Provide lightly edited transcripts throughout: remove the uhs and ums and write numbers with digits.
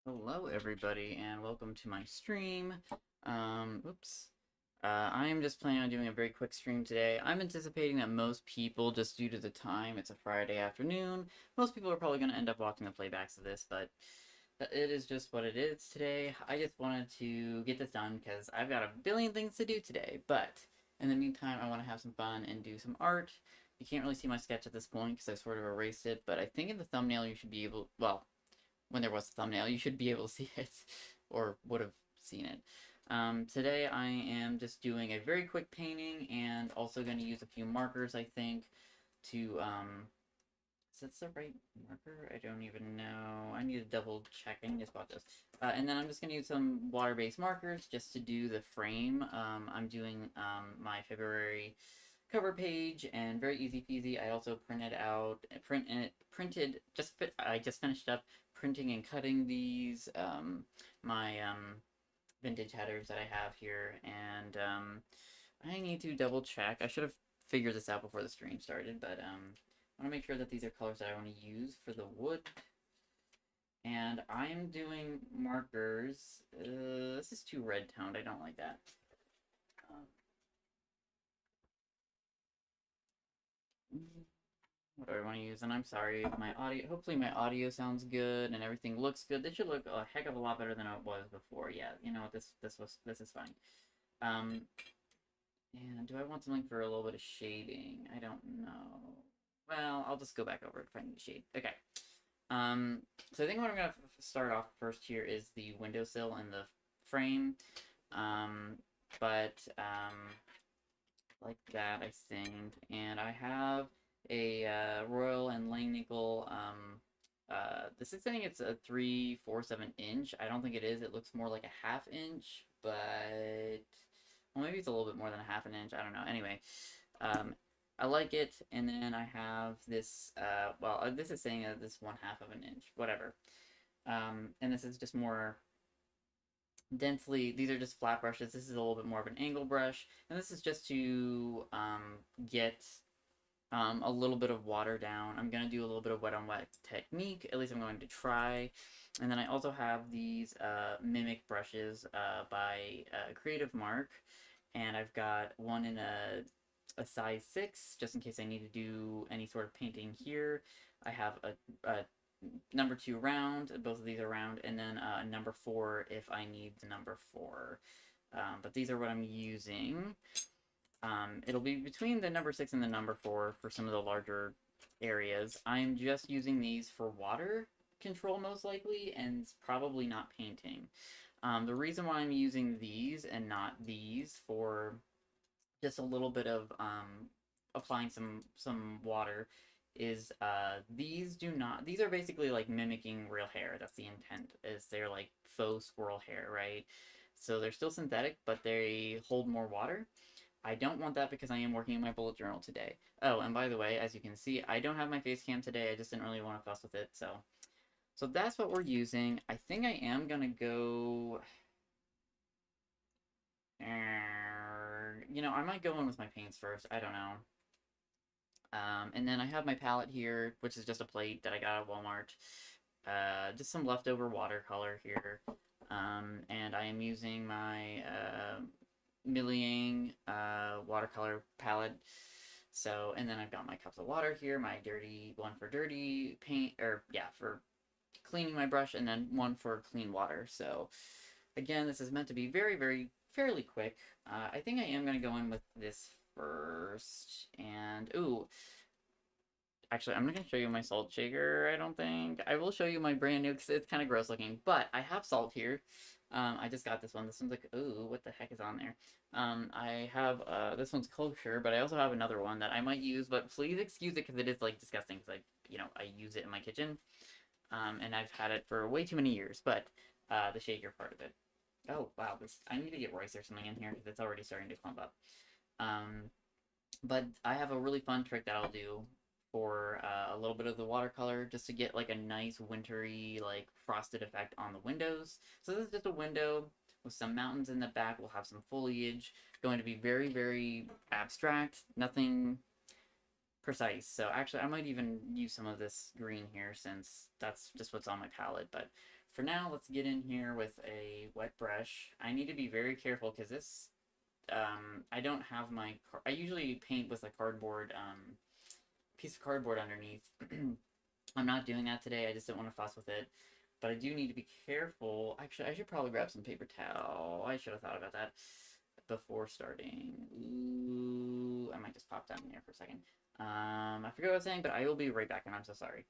Hello, everybody, and welcome to my stream. Oops. I am just planning on doing a very quick stream today. I'm anticipating that most people, just due to the time, it's a Friday afternoon, most people are probably going to end up watching the playbacks of this, but it is just what it is today. I just wanted to get this done because I've got a billion things to do today, but in the meantime, I want to have some fun and do some art. You can't really see my sketch at this point because I sort of erased it, but I think in the thumbnail you should be able, well, when there was a thumbnail, you should be able to see it, or would have seen it. Today I am just doing a very quick painting and also going to use a few markers, I think, to, is that the right marker? I don't even know. I need to double check. I just bought this. And then I'm just going to use some water-based markers just to do the frame. I'm doing my February cover page and very easy peasy. I also printed, I just finished up printing and cutting these, my vintage headers that I have here, and I need to double check. I should have figured this out before the stream started, but I want to make sure that these are colors that I want to use for the wood. And I'm doing markers. This is too red toned. I don't like that. Um, what do I want to use? And I'm sorry if my audio, hopefully my audio sounds good and everything looks good. This should look a heck of a lot better than it was before. Yeah, you know, this is fine. Um, and do I want something for a little bit of shading? I don't know. Well, I'll just go back over it if I need shade. Okay. So I think what I'm gonna start off first here is the windowsill and the frame. Um, but like that, I think. And I have a Royal and Langnickel. This is saying it's a 3/4/7 inch. I don't think it is. It looks more like a half inch, but well, maybe it's a little bit more than a half an inch. I don't know. Anyway, um, I like it. And then I have this. This is saying this 1/2 of an inch. Whatever. And this is just more densely. These are just flat brushes. This is a little bit more of an angle brush, and this is just to get a little bit of water down. I'm going to do a little bit of wet on wet technique, at least I'm going to try. And then I also have these mimic brushes by Creative Mark, and I've got one in a size 6 just in case I need to do any sort of painting here. I have a number 2 round, both of these are round, and then number 4 if I need the number 4. But these are what I'm using. It'll be between the number 6 and the number 4 for some of the larger areas. I'm just using these for water control most likely, and probably not painting. The reason why I'm using these and not these for just a little bit of applying some water is these are basically like mimicking real hair. That's the intent, is they're like faux squirrel hair, right? So they're still synthetic, but they hold more water. I don't want that because I am working in my bullet journal today. Oh, and by the way, as you can see, I don't have my face cam today. I just didn't really want to fuss with it, so that's what we're using. I think I am gonna go. I might go in with my paints first. I don't know. And then I have my palette here, which is just a plate that I got at Walmart. Just some leftover watercolor here. And I am using my Miliang watercolor palette. So, and then I've got my cups of water here, my dirty one for dirty paint, or yeah, for cleaning my brush, and then one for clean water. So, again, this is meant to be very, very, fairly quick. I think I am going to go in with this first. And, ooh, actually, I'm not going to show you my salt shaker, I don't think. I will show you my brand new, because it's kind of gross looking. But I have salt here. I just got this one. This one's like, ooh, what the heck is on there? I have, this one's kosher, but I also have another one that I might use. But please excuse it, because it is, like, disgusting, because I use it in my kitchen. And I've had it for way too many years. But the shaker part of it. Oh, wow. I need to get rice or something in here, because it's already starting to clump up. Um, but I have a really fun trick that I'll do for a little bit of the watercolor, just to get like a nice wintry, like frosted effect on the windows. So this is just a window with some mountains in the back. We'll have some foliage. Going to be very, very abstract. Nothing precise. So actually, I might even use some of this green here, since that's just what's on my palette. But for now, let's get in here with a wet brush. I need to be very careful because this, I don't have my, I usually paint with a cardboard, piece of cardboard underneath. I'm not doing that today. I just don't want to fuss with it. But I do need to be careful. Actually, I should probably grab some paper towel. I should have thought about that before starting. Ooh, I might just pop down here for a second. I forgot what I was saying, but I will be right back, and I'm so sorry.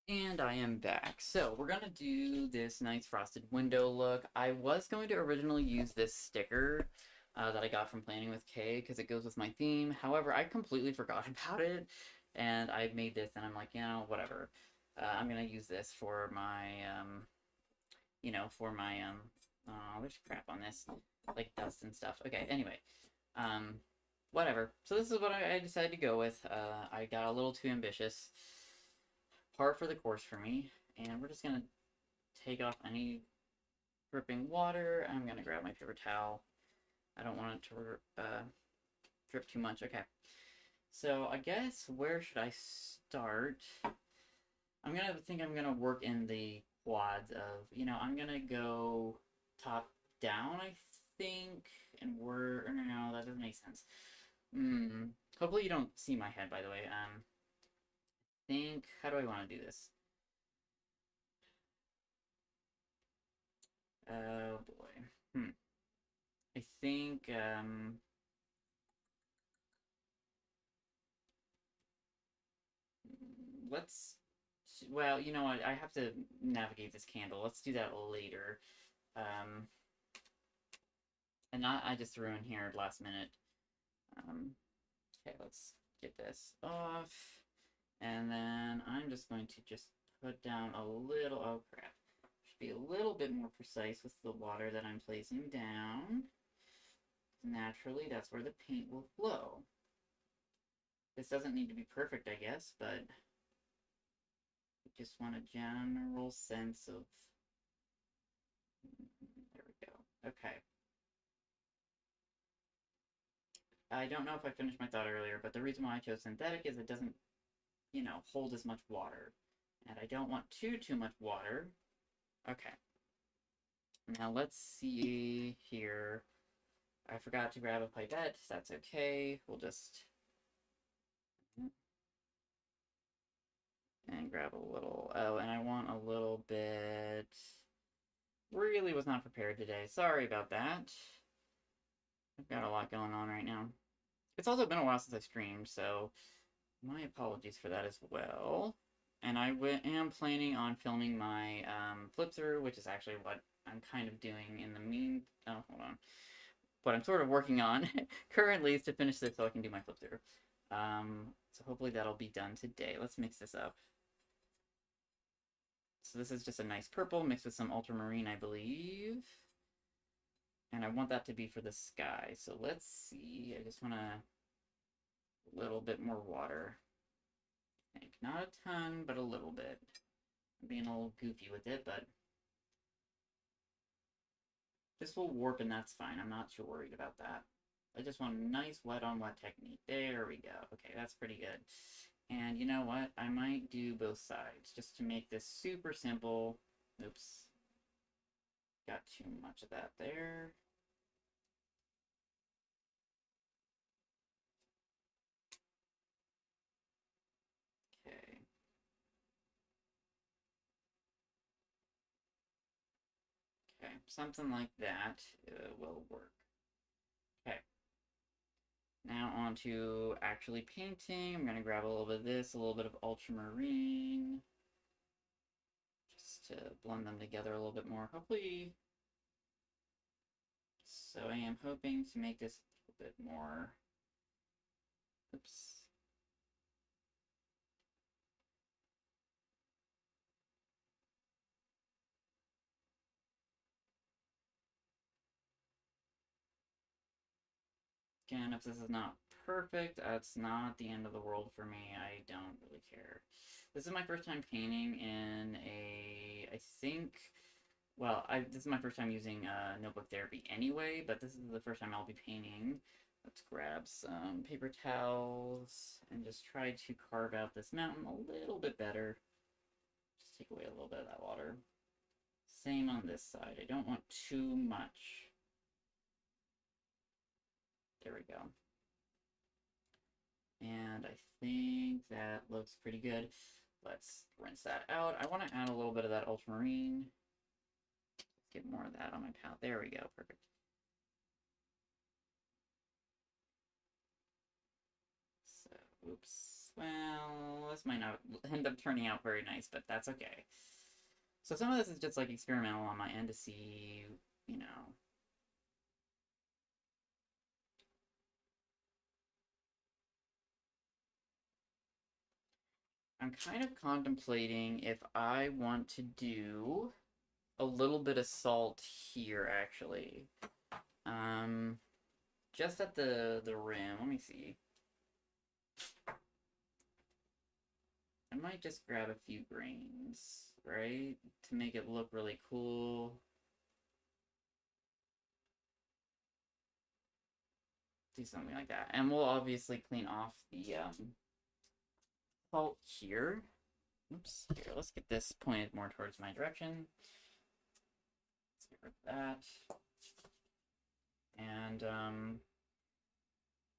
And I am back. So we're gonna do this nice frosted window look. I was going to originally use this sticker that I got from Planning with Kay because it goes with my theme. However, I completely forgot about it, and I made this, and I'm like, you know, whatever. I'm gonna use this for my, you know, for my, oh, there's crap on this, like dust and stuff. Okay, anyway, um, whatever. So this is what I decided to go with. I got a little too ambitious. Par for the course for me, and we're just gonna take off any dripping water. I'm gonna grab my paper towel. I don't want it to drip too much. Okay, so I guess where should I start? I'm gonna work in the quads of, you know, I'm gonna go top down, I think, and we're, no, that doesn't make sense. Hopefully you don't see my head, by the way. Think, how do I want to do this? Oh boy. I think, let's, well, you know what, I have to navigate this candle. Let's do that later. Um, and not, I just threw in here last minute. Okay, let's get this off. And then I'm just going to just put down a little, oh crap. Should be a little bit more precise with the water that I'm placing down. Naturally, that's where the paint will flow. This doesn't need to be perfect, I guess, but I just want a general sense of, there we go. Okay. I don't know if I finished my thought earlier, but the reason why I chose synthetic is it doesn't, you know, hold as much water. And I don't want too much water. Okay. Now let's see here. I forgot to grab a pipette. That's okay. We'll just, and grab a little, oh, and I want a little bit, really was not prepared today. Sorry about that. I've got a lot going on right now. It's also been a while since I streamed, so my apologies for that as well. And I am planning on filming my flip through, which is actually what I'm kind of doing in the oh, hold on. What I'm sort of working on currently is to finish this so I can do my flip through. So hopefully that'll be done today. Let's mix this up. So this is just a nice purple mixed with some ultramarine, I believe. And I want that to be for the sky. So let's see. I just want a little bit more water. I think not a ton, but a little bit. I'm being a little goofy with it, but this will warp and that's fine. I'm not too worried about that. I just want a nice wet on wet technique. There we go. Okay, that's pretty good. And you know what? I might do both sides just to make this super simple. Oops. Got too much of that there. Okay. Okay, something like that will work. Okay. Now on to actually painting. I'm going to grab a little bit of this, a little bit of ultramarine. Just to blend them together a little bit more. Hopefully, so I am hoping to make this a little bit more, oops. Again, if this is not perfect, that's not the end of the world for me. I don't really care. This is my first time painting in I think, well, this is my first time using notebook therapy anyway, but this is the first time I'll be painting. Let's grab some paper towels and just try to carve out this mountain a little bit better. Just take away a little bit of that water. Same on this side. I don't want too much. There we go. And I think that looks pretty good. Let's rinse that out. I want to add a little bit of that ultramarine. Let's get more of that on my palette. There we go. Perfect. So, oops. Well, this might not end up turning out very nice, but that's okay. So some of this is just like experimental on my end to see, you know. I'm kind of contemplating if I want to do a little bit of salt here, actually. Just at the rim. Let me see. I might just grab a few grains, right? To make it look really cool. Do something like that. And we'll obviously clean off the salt here. Oops. Here, let's get this pointed more towards my direction. Let's get rid of that. And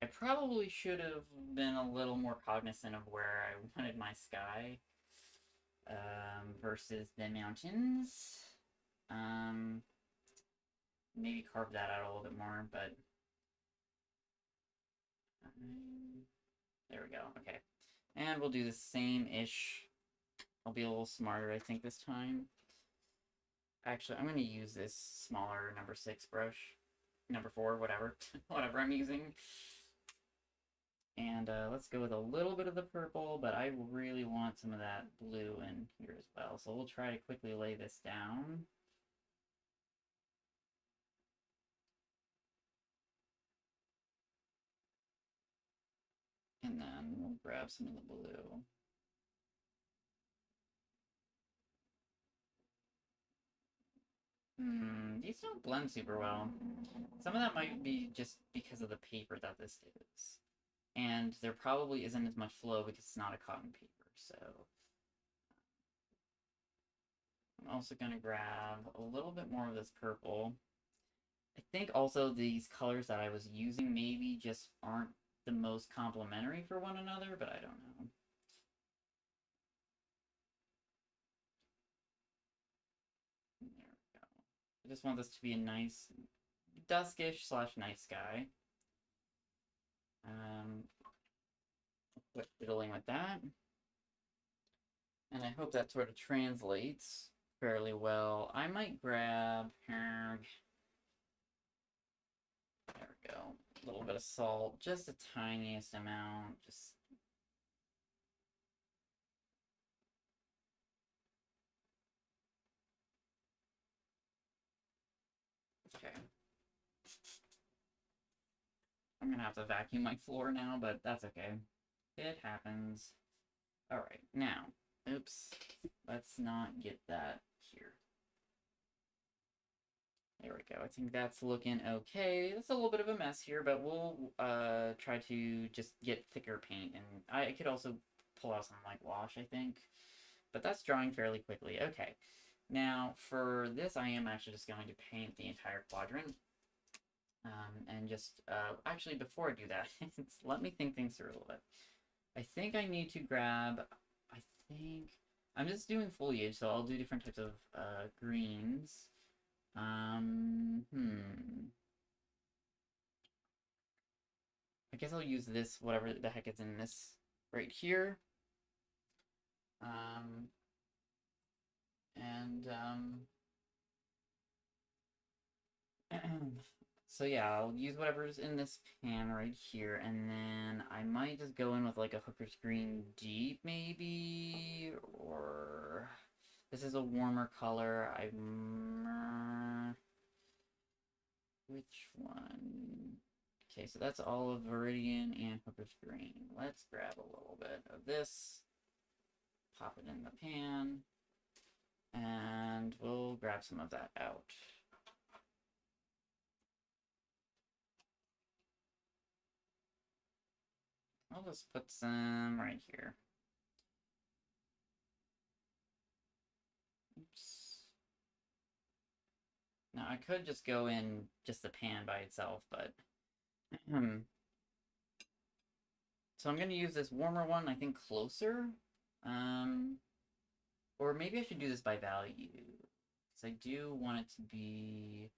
I probably should have been a little more cognizant of where I wanted my sky versus the mountains. Maybe carve that out a little bit more, but there we go. Okay, and we'll do the same-ish. I'll be a little smarter, I think, this time. Actually, I'm going to use this smaller number 6 brush. Number 4, whatever. Whatever I'm using. And let's go with a little bit of the purple, but I really want some of that blue in here as well. So we'll try to quickly lay this down. And then we'll grab some of the blue. These don't blend super well. Some of that might be just because of the paper that this is. And there probably isn't as much flow because it's not a cotton paper, so... I'm also going to grab a little bit more of this purple. I think also these colors that I was using maybe just aren't the most complementary for one another, but I don't know. There we go. I just want this to be a nice duskish / night sky. Quit fiddling with that. And I hope that sort of translates fairly well. I might grab, there we go, a little bit of salt, just the tiniest amount, just okay. I'm gonna have to vacuum my floor now, but that's okay. It happens. Alright, now, oops, let's not get that here. There we go. I think that's looking okay. It's a little bit of a mess here, but we'll try to just get thicker paint. And I could also pull out some like wash, I think. But that's drying fairly quickly. Okay. Now, for this, I am actually just going to paint the entire quadrant. And just, actually, before I do that, let me think things through a little bit. I think I need to grab, I'm just doing foliage, so I'll do different types of greens. I guess I'll use this, whatever the heck is in this right here. So yeah, I'll use whatever's in this pan right here, and then I might just go in with like a Hooker's Green Deep, maybe, or this is a warmer color. Which one Okay, so that's all of Viridian and Hooker's Green. Let's grab a little bit of this, pop it in the pan, and we'll grab some of that out. I'll just put some right here. Oops. Now I could just go in just the pan by itself, but so I'm gonna use this warmer one, I think closer. Or maybe I should do this by value. Because I do want it to be...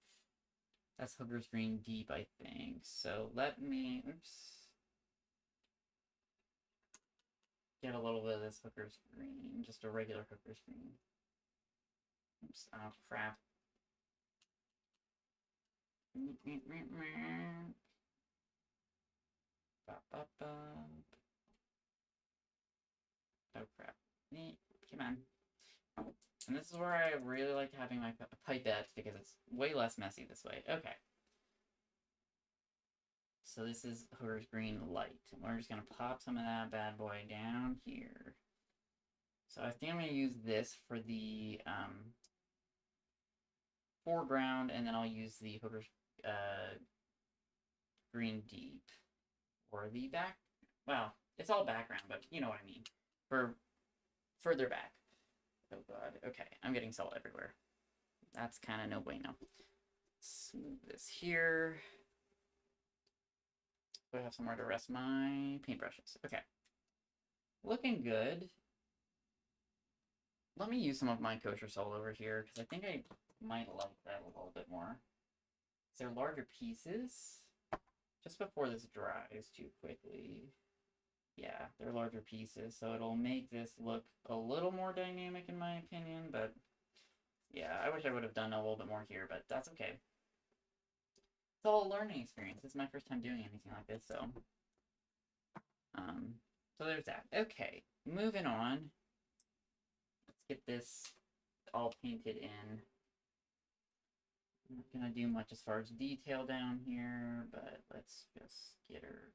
That's Hooker's Green deep, I think. So let me... Oops. Get a little bit of this Hooker's Green. Just a regular Hooker's Green. Oops. Oh, crap. Oh, crap. Come on. And this is where I really like having my pipettes, because it's way less messy this way. Okay. So this is Hooker's Green Light. And we're just going to pop some of that bad boy down here. So I think I'm going to use this for the foreground, and then I'll use the Hooker's Green Deep for the back. Well, it's all background, but you know what I mean. For further back. Oh god. Okay, I'm getting salt everywhere. That's kind of no bueno. Let's move this here. So I have somewhere to rest my paintbrushes. Okay. Looking good. Let me use some of my kosher salt over here, because I think I might like that a little bit more. They're larger pieces. Just before this dries too quickly. Yeah, they're larger pieces, so it'll make this look a little more dynamic in my opinion, but yeah, I wish I would have done a little bit more here, but that's okay. It's all a learning experience. This is my first time doing anything like this, so there's that. Okay, moving on. Let's get this all painted in. I'm not gonna do much as far as detail down here, but let's just get her.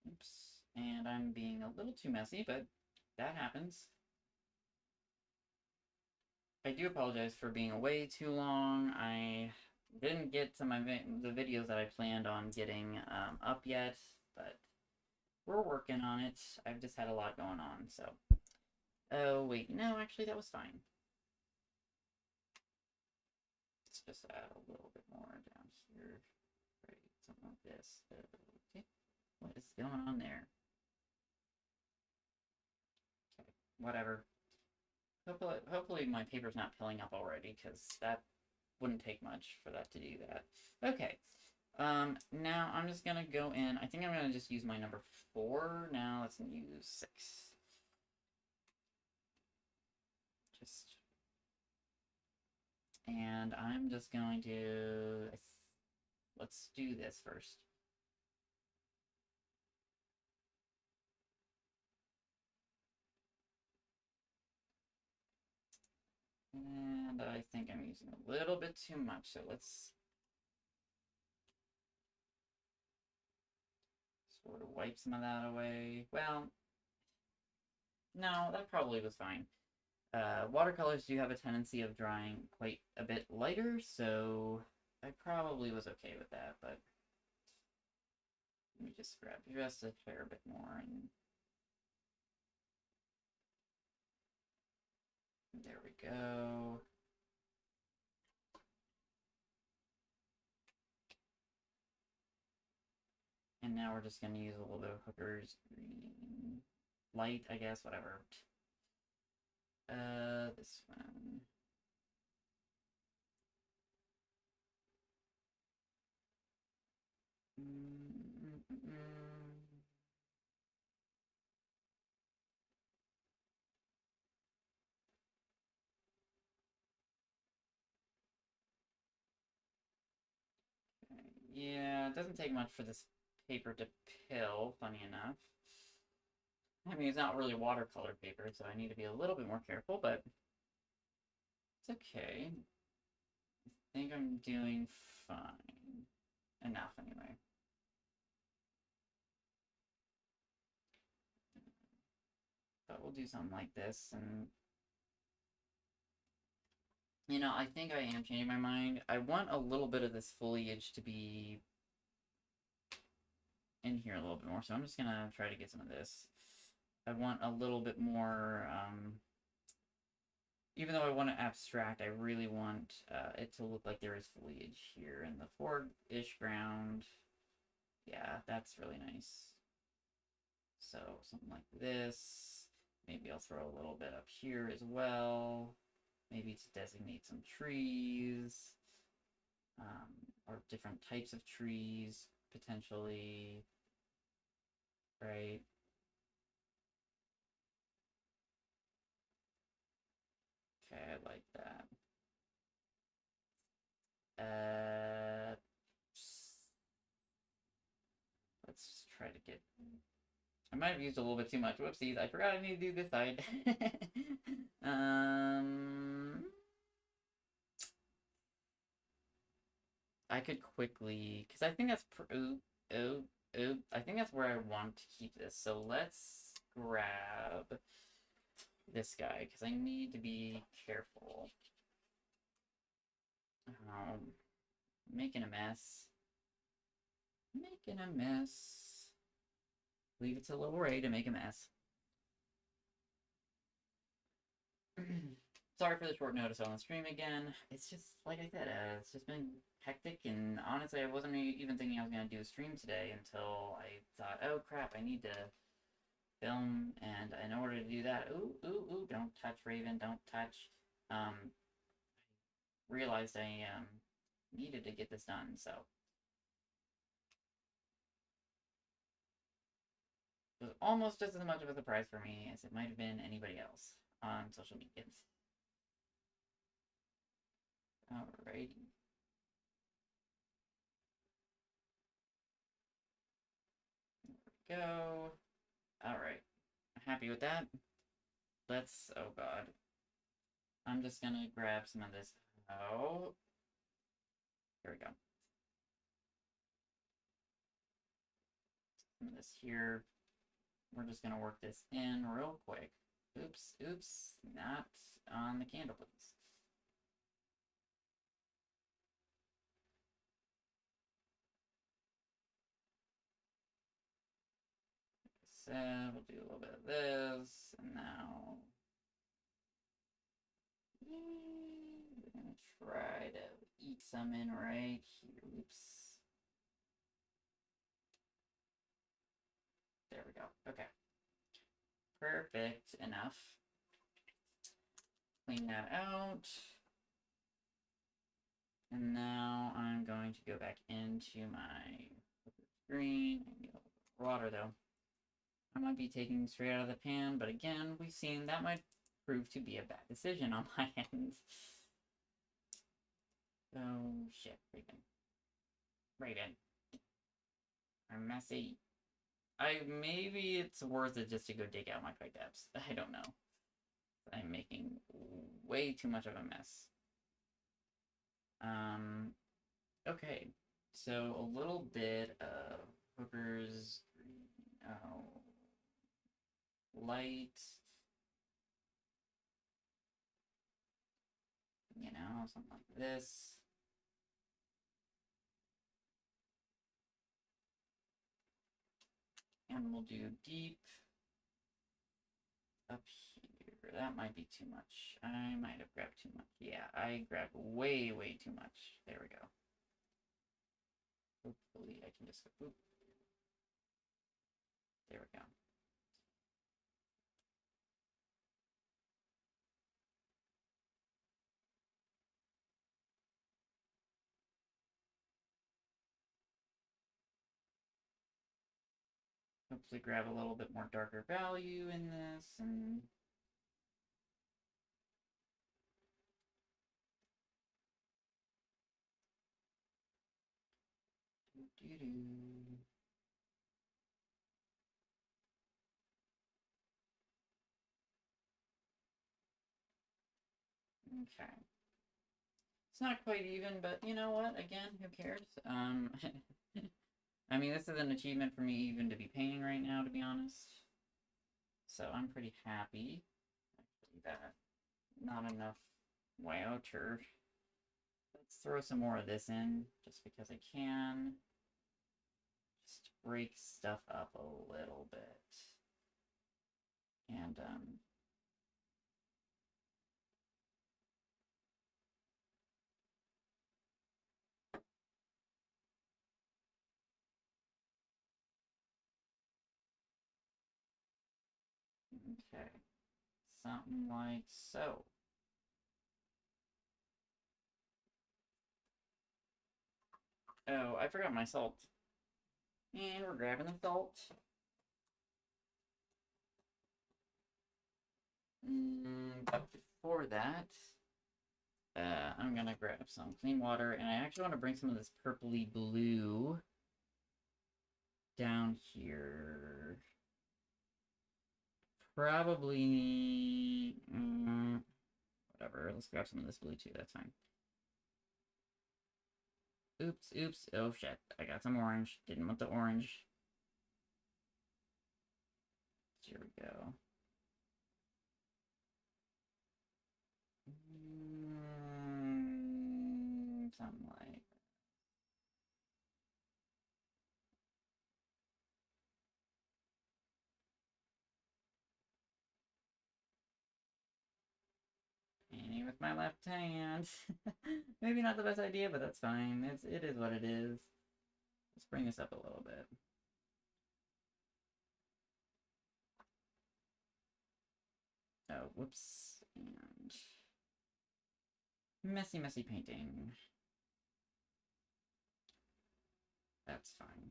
Oops. And I'm being a little too messy, but that happens. I do apologize for being away too long. I didn't get to the videos that I planned on getting up yet, but we're working on it. I've just had a lot going on, so. Oh, wait. No, actually, that was fine. Let's just add a little bit more down here. Right, something like this. Okay. What is going on there? Okay, whatever. Hopefully my paper's not pilling up already, because that wouldn't take much for that to do that. Okay. Now I'm just gonna go in. I think I'm gonna just use my number 4. Now let's use 6. And I'm just going to... Let's do this first. And I think I'm using a little bit too much, so let's sort of wipe some of that away. Well, no, that probably was fine. Watercolors do have a tendency of drying quite a bit lighter, so I probably was okay with that, but let me just grab just a fair bit more, and there we go. And now we're just going to use a little bit of Hooker's Green Light, I guess, whatever. This one. Yeah, it doesn't take much for this paper to pill, funny enough. I mean, it's not really watercolor paper, so I need to be a little bit more careful, but it's okay. I think I'm doing fine. Enough, anyway. But we'll do something like this, and you know, I think I am changing my mind. I want a little bit of this foliage to be in here a little bit more, so I'm just gonna try to get some of this. I want a little bit more, even though I want to abstract, I really want it to look like there is foliage here in the forward-ish ground. Yeah, that's really nice. So something like this. Maybe I'll throw a little bit up here as well. Maybe to designate some trees, or different types of trees, potentially, right? Okay, I like that. Let's try to get... I might have used a little bit too much. Whoopsies, I forgot I need to do this side. I could quickly... Because I think that's... I think that's where I want to keep this. So let's grab this guy, because I need to be careful. Making a mess. Making a mess. Leave it to little Ray to make a mess. Sorry for the short notice on the stream again. It's just, like I said, it's just been hectic, and honestly, I wasn't even thinking I was going to do a stream today until I thought, oh crap, I need to film, and in order to do that, ooh, don't touch, Raven, don't touch, realized I, needed to get this done, so. It was almost just as much of a surprise for me as it might have been anybody else on social media. Alrighty. There we go. Alright. Happy with that? Let's... Oh god. I'm just gonna grab some of this out. Here we go. Some of this here. We're just gonna work this in real quick. Oops. Not on the candle, please. So we'll do a little bit of this, and now we're gonna try to eat some in right here. Oops. There we go. Okay. Perfect enough. Clean that out. And now I'm going to go back into my screen. I need a little bit of water though. I might be taking straight out of the pan, but again, we've seen that might prove to be a bad decision on my end. So, shit, Raven. I'm messy. Maybe it's worth it just to go dig out my pipe depths. I don't know. I'm making way too much of a mess. Okay. So, a little bit of Hooker's light. You know, something like this. And we'll do deep up here. That might be too much. I might have grabbed too much. Yeah, I grabbed way too much. There we go. Hopefully I can just go, boop. There we go. Hopefully grab a little bit more darker value in this, and Okay. It's not quite even, but you know what? Again, who cares? I mean, this is an achievement for me even to be painting right now, to be honest. So I'm pretty happy. Actually, that not enough water. Let's throw some more of this in, just because I can. Just break stuff up a little bit. And, okay. Something like so. Oh, I forgot my salt. And we're grabbing the salt. But before that, I'm gonna grab some clean water, and I actually want to bring some of this purpley blue down here. Probably, whatever. Let's grab some of this blue too. That's fine. Oops, oops. Oh shit! I got some orange. Didn't want the orange. Here we go. Something like. Painting with my left hand. Maybe not the best idea, but that's fine. It is what it is. Let's bring this up a little bit. Oh, whoops. And messy, messy painting. That's fine.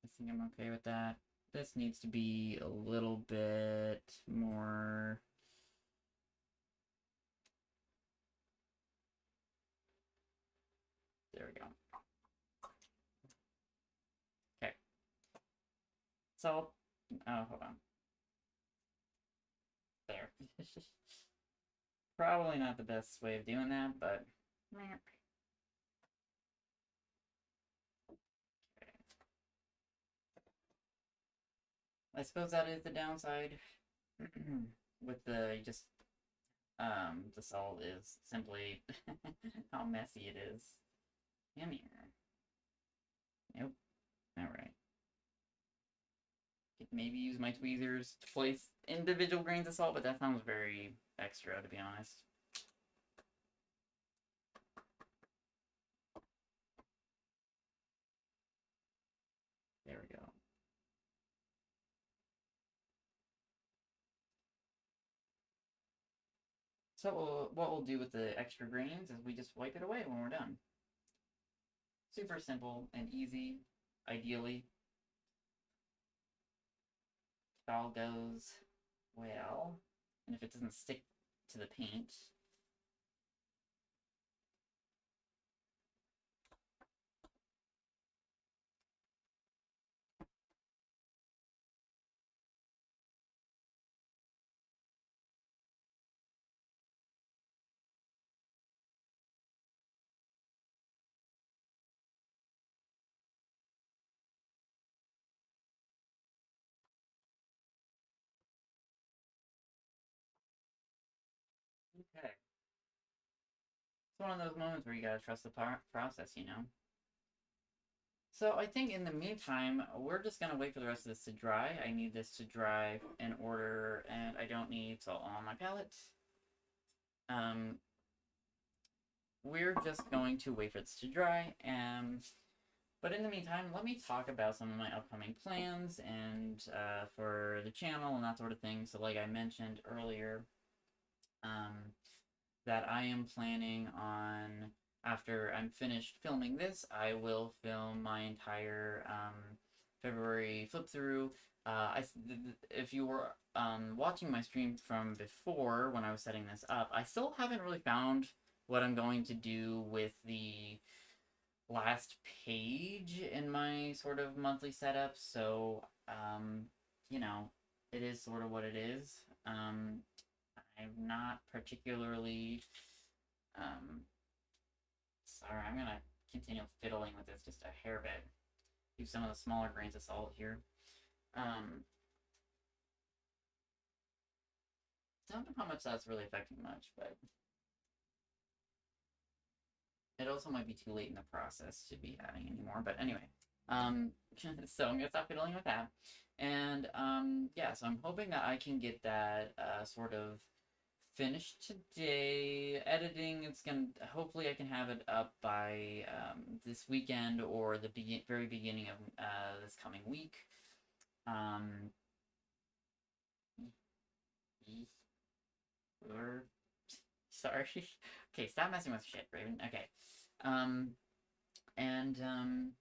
I think I'm okay with that. This needs to be a little bit more. There we go. Okay. So, oh, hold on. There. Probably not the best way of doing that, but. Okay. I suppose that is the downside with the salt is simply how messy it is. Come here. Nope. Alright. Could maybe use my tweezers to place individual grains of salt, but that sounds very extra, to be honest. There we go. So what we'll do with the extra grains is we just wipe it away when we're done. Super simple and easy, ideally. If all goes well, and if it doesn't stick to the paint. Okay. It's one of those moments where you gotta trust the process, you know? So I think in the meantime, we're just gonna wait for the rest of this to dry. I need this to dry in order, and I don't need salt on my palette. We're just going to wait for this to dry, but in the meantime, let me talk about some of my upcoming plans and for the channel and that sort of thing. So like I mentioned earlier, that I am planning on, after I'm finished filming this, I will film my entire February flip through. If you were watching my stream from before when I was setting this up, I still haven't really found what I'm going to do with the last page in my sort of monthly setup. So, you know, it is sort of what it is. I'm not particularly Um, sorry, I'm gonna continue fiddling with this just a hair bit. Use some of the smaller grains of salt here. Um, don't know how much that's really affecting much, but it also might be too late in the process to be adding anymore. But anyway, so I'm gonna stop fiddling with that. And yeah, so I'm hoping that I can get that sort of finished today. Editing, it's gonna hopefully I can have it up by this weekend or the very beginning of this coming week. Um, or sorry. Okay, stop messing with shit, Raven. Okay. Um, and um,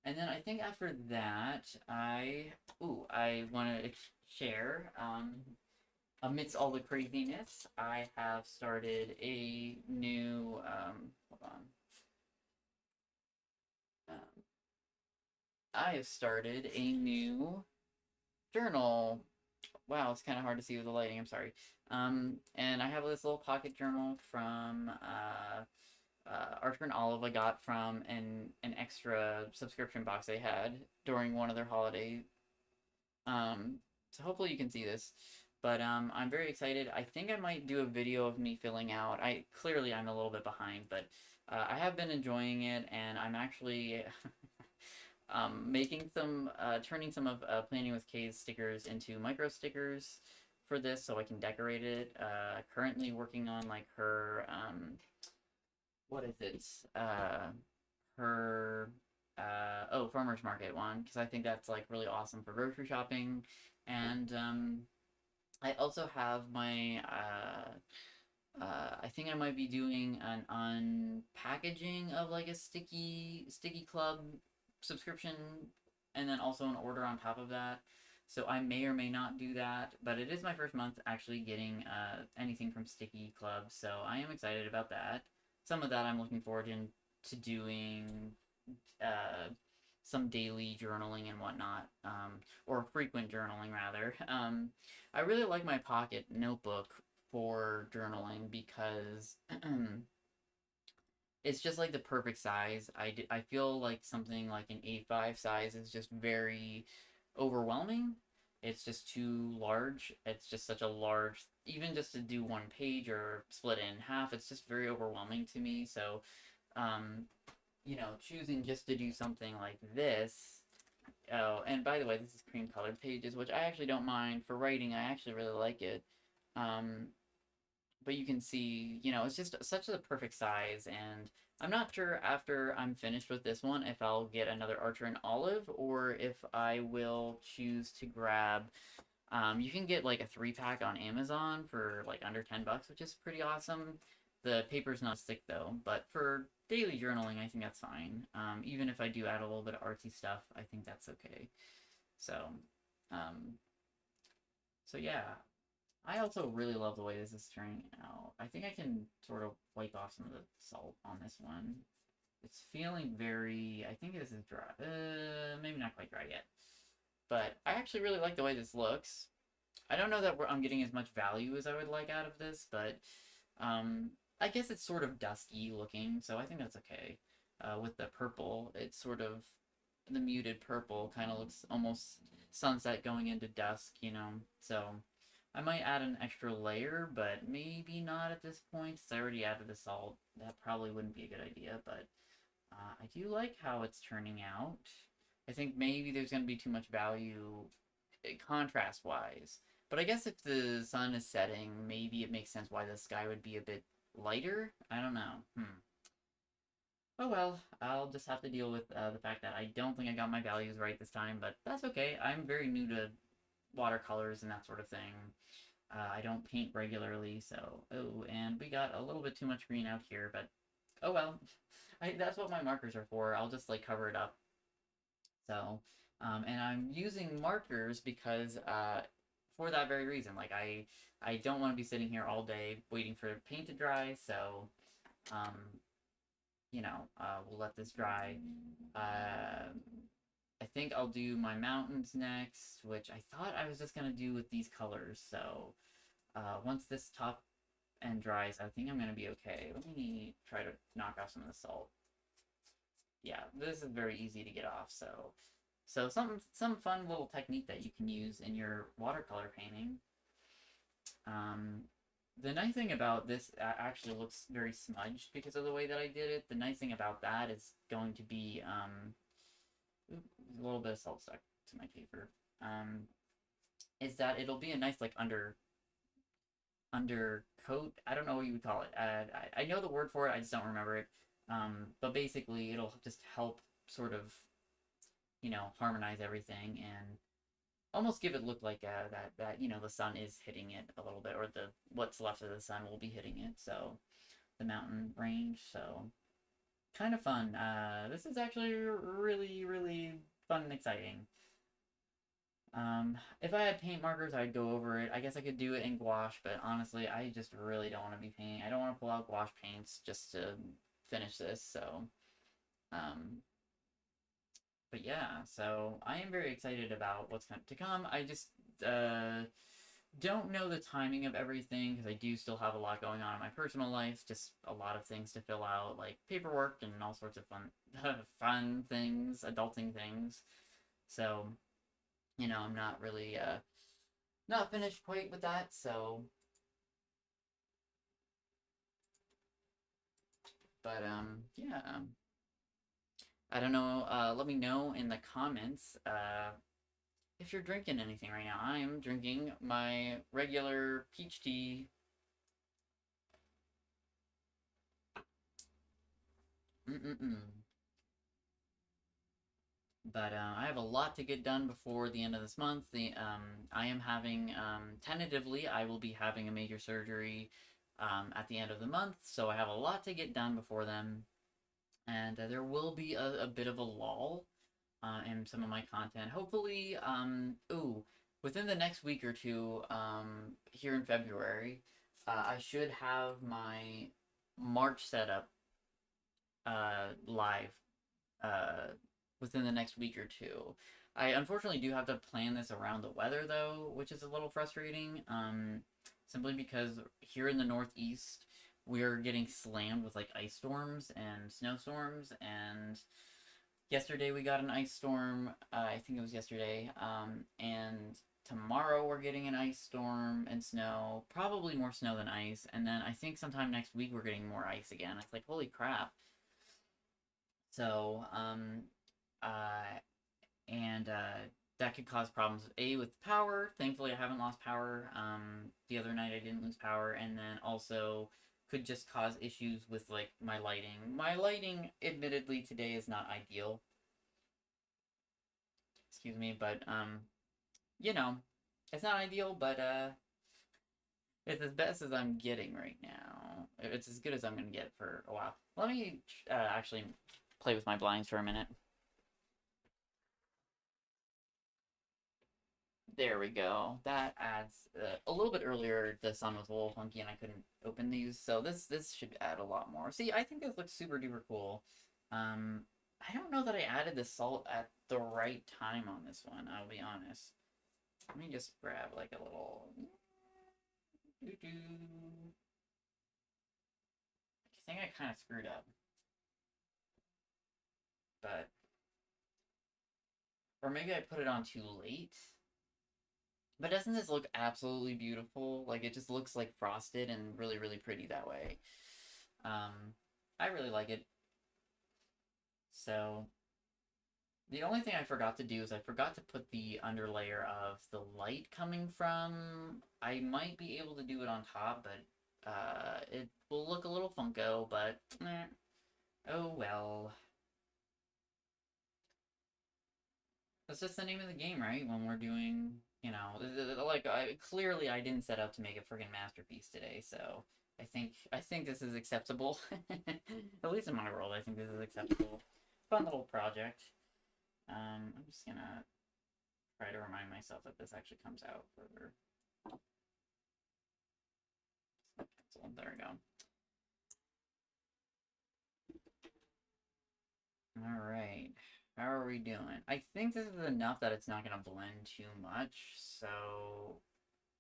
and then I think after that, I want to share. Amidst all the craziness, I have started a new. Hold on. Um, I have started a new journal. Wow, it's kind of hard to see with the lighting. I'm sorry. And I have this little pocket journal from Archer and Olive I got from an extra subscription box they had during one of their holiday. So hopefully you can see this, but I'm very excited. I think I might do a video of me filling out. I'm a little bit behind, but I have been enjoying it, and I'm actually making some turning some of Planning with Kay's stickers into micro stickers for this, so I can decorate it. Currently working on like her what is it? Her farmers market one, because I think that's like really awesome for grocery shopping. And I also have my I think I might be doing an unpackaging of like a sticky club subscription, and then also an order on top of that. So I may or may not do that, but it is my first month actually getting anything from Sticky Club, so I am excited about that. Some of that I'm looking forward to doing uh, some daily journaling and whatnot, or frequent journaling rather. I really like my pocket notebook for journaling because it's just like the perfect size. I feel like something like an A5 size is just very overwhelming. It's just too large. It's just such a large, even just to do one page or split it in half, it's just very overwhelming to me. So, um, choosing just to do something like this. Oh, and by the way, this is cream colored pages, which I actually don't mind for writing. I actually really like it. Um, but you can see, it's just such a perfect size, and I'm not sure after I'm finished with this one if I'll get another Archer and Olive or if I will choose to grab. You can get like a 3-pack on Amazon for like under $10, which is pretty awesome. The paper's not thick though, but for daily journaling, I think that's fine. Even if I do add a little bit of artsy stuff, I think that's okay. So, um, so yeah, I also really love the way this is turning out. I think I can sort of wipe off some of the salt on this one. It's feeling very, I think this is dry. Maybe not quite dry yet. But I actually really like the way this looks. I don't know that I'm getting as much value as I would like out of this, but I guess it's sort of dusky looking, so I think that's okay. With the purple, it's sort of, the muted purple kind of looks almost sunset going into dusk, so I might add an extra layer, but maybe not at this point, since I already added the salt. That probably wouldn't be a good idea, but I do like how it's turning out. I think maybe there's going to be too much value contrast-wise. But I guess if the sun is setting, maybe it makes sense why the sky would be a bit lighter. I don't know. Oh well, I'll just have to deal with the fact that I don't think I got my values right this time, but that's okay. I'm very new to watercolors and that sort of thing. I don't paint regularly, so... Oh, and we got a little bit too much green out here, but... Oh well. That's what my markers are for. I'll just, like, cover it up. So, and I'm using markers because, for that very reason. Like, I don't want to be sitting here all day waiting for paint to dry, so, we'll let this dry. I think I'll do my mountains next, which I thought I was just going to do with these colors, so once this top and dries, I think I'm gonna be okay. Let me try to knock off some of the salt. Yeah, this is very easy to get off, so some fun little technique that you can use in your watercolor painting. Um, the nice thing about this actually looks very smudged because of the way that I did it. The nice thing about that is going to be a little bit of salt stuck to my paper. Is that it'll be a nice like undercoat. I don't know what you would call it. I know the word for it. I just don't remember it. But basically, it'll just help sort of harmonize everything and almost give it look like that the sun is hitting it a little bit, or the what's left of the sun will be hitting it. So the mountain range. So kind of fun. This is actually really really fun and exciting. If I had paint markers, I'd go over it. I guess I could do it in gouache, but honestly, I just really don't want to be painting. I don't want to pull out gouache paints just to finish this, so, um, but yeah, so I am very excited about what's to come. I just, don't know the timing of everything, because I do still have a lot going on in my personal life, just a lot of things to fill out, like paperwork and all sorts of fun things, adulting things, so, I'm not really, not finished quite with that, so. But, yeah. I don't know, let me know in the comments, if you're drinking anything right now. I am drinking my regular peach tea. Mm-mm-mm. But I have a lot to get done before the end of this month. I am having, tentatively, I will be having a major surgery at the end of the month, so I have a lot to get done before then. And there will be a bit of a lull in some of my content. Hopefully, within the next week or two, here in February, I should have my March setup live uh, within the next week or two. I unfortunately do have to plan this around the weather though, which is a little frustrating. Simply because here in the Northeast, we're getting slammed with like ice storms and snowstorms. And yesterday we got an ice storm. I think it was yesterday. And tomorrow we're getting an ice storm and snow. Probably more snow than ice. And then I think sometime next week we're getting more ice again. It's like holy crap. So, uh, and that could cause problems with power. Thankfully, I haven't lost power. The other night I didn't lose power, and then also could just cause issues with like my lighting. My lighting, admittedly, today is not ideal. Excuse me, but you know, it's not ideal, but it's as best as I'm getting right now. It's as good as I'm gonna get for a while. Let me actually play with my blinds for a minute. There we go. That adds a little bit earlier. The sun was a little funky, and I couldn't open these, so this should add a lot more. See, I think this looks super duper cool. I don't know that I added the salt at the right time on this one. I'll be honest. Let me just grab like a little. I think I kind of screwed up, but or maybe I put it on too late. But doesn't this look absolutely beautiful? Like, it just looks like frosted and really, really pretty that way. I really like it. So, the only thing I forgot to do is I forgot to put the underlayer of the light coming from. I might be able to do it on top, but it will look a little funko, but oh well. That's just the name of the game, right? When we're doing, like clearly I didn't set out to make a friggin' masterpiece today, so I think this is acceptable. At least in my world, I think this is acceptable. Fun little project. I'm just gonna try to remind myself that this actually comes out further. Pencil. There we go. All right. How are we doing? I think this is enough that it's not going to blend too much, so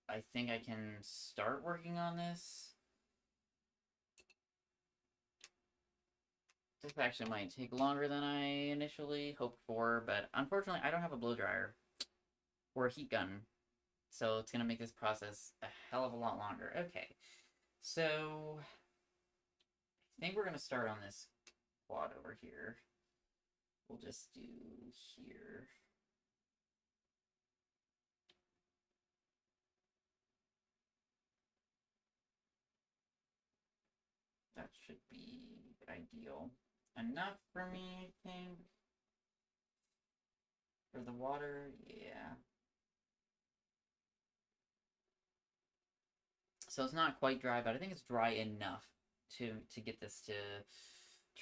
I think I can start working on this. This actually might take longer than I initially hoped for, but unfortunately I don't have a blow dryer or a heat gun, so it's gonna make this process a hell of a lot longer. Okay, so I think we're gonna start on this quad over here. We'll just do here. That should be ideal. Enough for me, I think. For the water, yeah. So it's not quite dry, but I think it's dry enough to get this to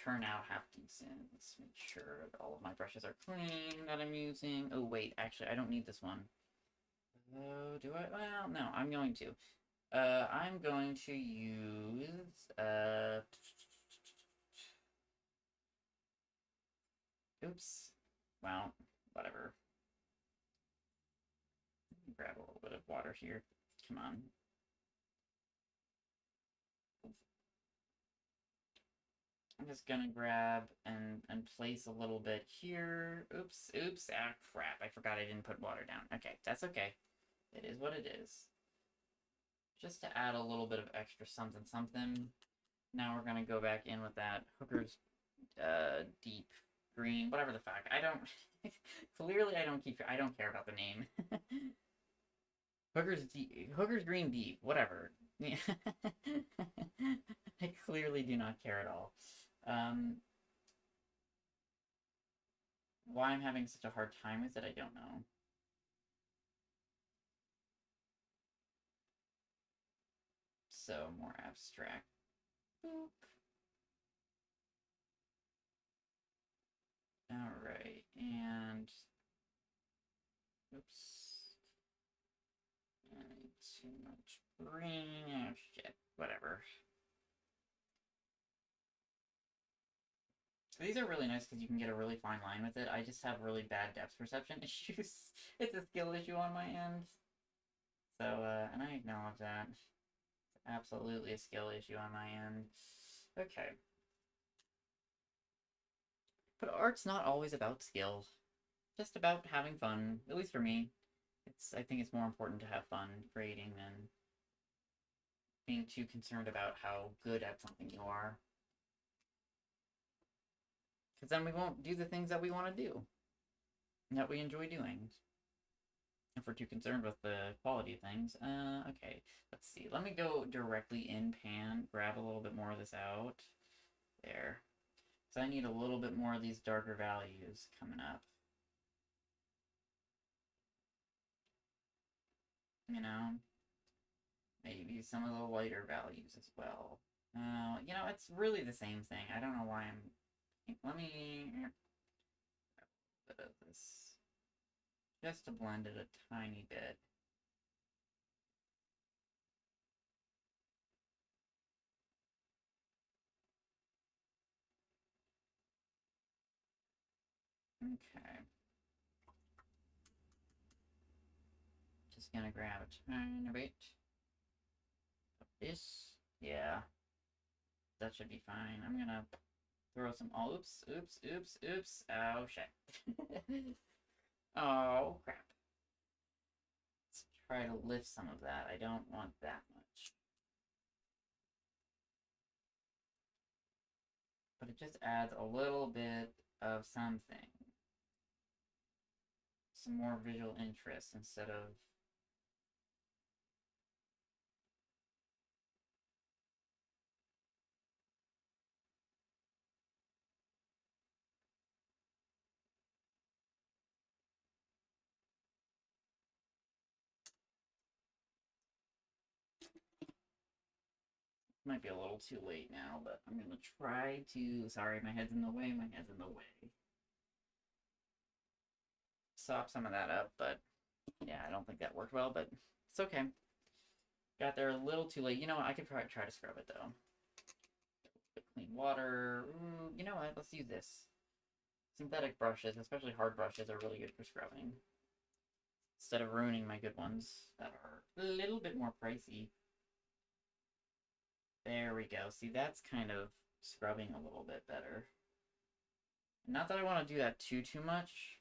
turn out half decent. Let's make sure that all of my brushes are clean that I'm using. Oh wait, actually I don't need this one. Oh, do I? Well, no, I'm going to. I'm going to use oops. Well, whatever. Grab a little bit of water here. Come on. I'm just gonna grab and place a little bit here. Oops, oops, ah crap. I forgot I didn't put water down. Okay, that's okay. It is what it is. Just to add a little bit of extra something something. Now we're gonna go back in with that Hooker's deep green, whatever the fuck. I don't clearly I don't care about the name. Hooker's green deep, whatever. I clearly do not care at all. Why I'm having such a hard time with it, I don't know. So, more abstract. Boop. Alright, and... Oops. Too much green. Oh, shit. Whatever. These are really nice because you can get a really fine line with it. I just have really bad depth perception issues. It's a skill issue on my end. So, and I acknowledge that. It's absolutely a skill issue on my end. Okay. But art's not always about skill. Just about having fun. At least for me. I think it's more important to have fun creating than being too concerned about how good at something you are. Because then we won't do the things that we want to do. And that we enjoy doing. If we're too concerned with the quality of things. Okay. Let's see. Let me go directly in pan. Grab a little bit more of this out. There. Because I need a little bit more of these darker values coming up. You know? Maybe some of the lighter values as well. You know, it's really the same thing. I don't know why I'm... Let me... A bit of this. Just to blend it a tiny bit. Okay. Just gonna grab a tiny bit of this. Yeah. That should be fine. I'm gonna throw some... Oh, oops, oops, oops, oops. Oh, shit. Oh, crap. Let's try to lift some of that. I don't want that much. But it just adds a little bit of something. Some more visual interest instead of... Might be a little too late now, but I'm gonna try to... Sorry, my head's in the way, my head's in the way. Sop some of that up, but yeah, I don't think that worked well, but it's okay. Got there a little too late. You know what, I could probably try to scrub it, though. Clean water. Ooh, you know what, let's use this. Synthetic brushes, especially hard brushes, are really good for scrubbing. Instead of ruining my good ones that are a little bit more pricey. There we go. See, that's kind of scrubbing a little bit better. Not that I want to do that too much,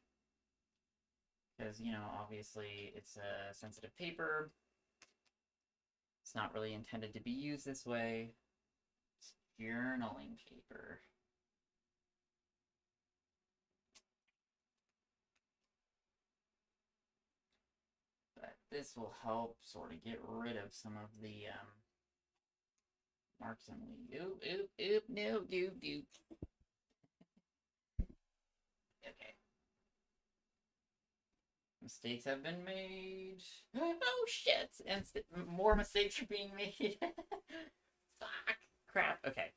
because, you know, obviously it's a sensitive paper. It's not really intended to be used this way. It's journaling paper. But this will help sort of get rid of some of the marks on the oop, no, do. Okay. Mistakes have been made. Oh shit! And more mistakes are being made. Fuck. Crap. Okay.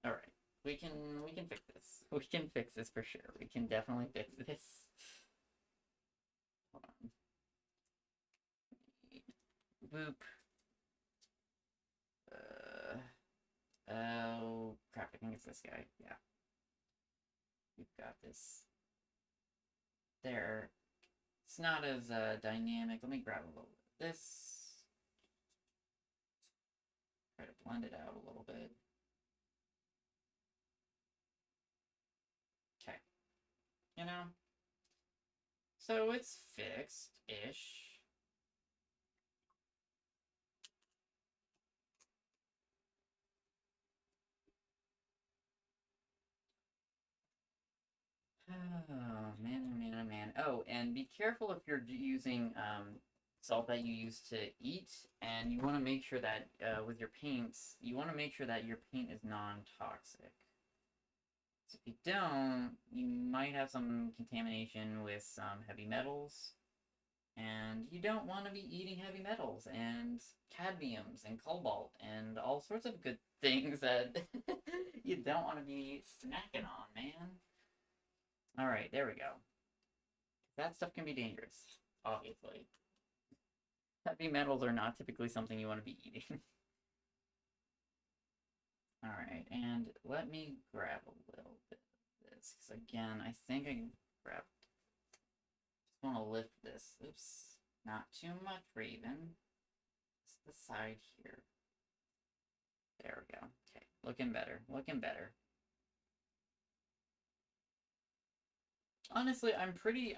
All right. We can fix this. We can fix this for sure. We can definitely fix this. Hold on. Boop. Oh crap! I think it's this guy. Yeah. We've got this. There. It's not as dynamic. Let me grab a little bit of this. Try to blend it out a little bit. Okay. You know? So it's fixed-ish. Oh, man, oh, man, oh, man. Oh, and be careful if you're using salt that you use to eat, and you want to make sure that with your paints, you want to make sure that your paint is non-toxic. So if you don't, you might have some contamination with some heavy metals, and you don't want to be eating heavy metals and cadmiums and cobalt and all sorts of good things that you don't want to be snacking on, man. All right, there we go. That stuff can be dangerous, obviously. Heavy metals are not typically something you want to be eating. All right, and let me grab a little bit of this, because again, I think I grabbed. Just want to lift this. Oops, not too much, Raven. It's the side here. There we go. Okay, looking better. Looking better. Honestly, I'm pretty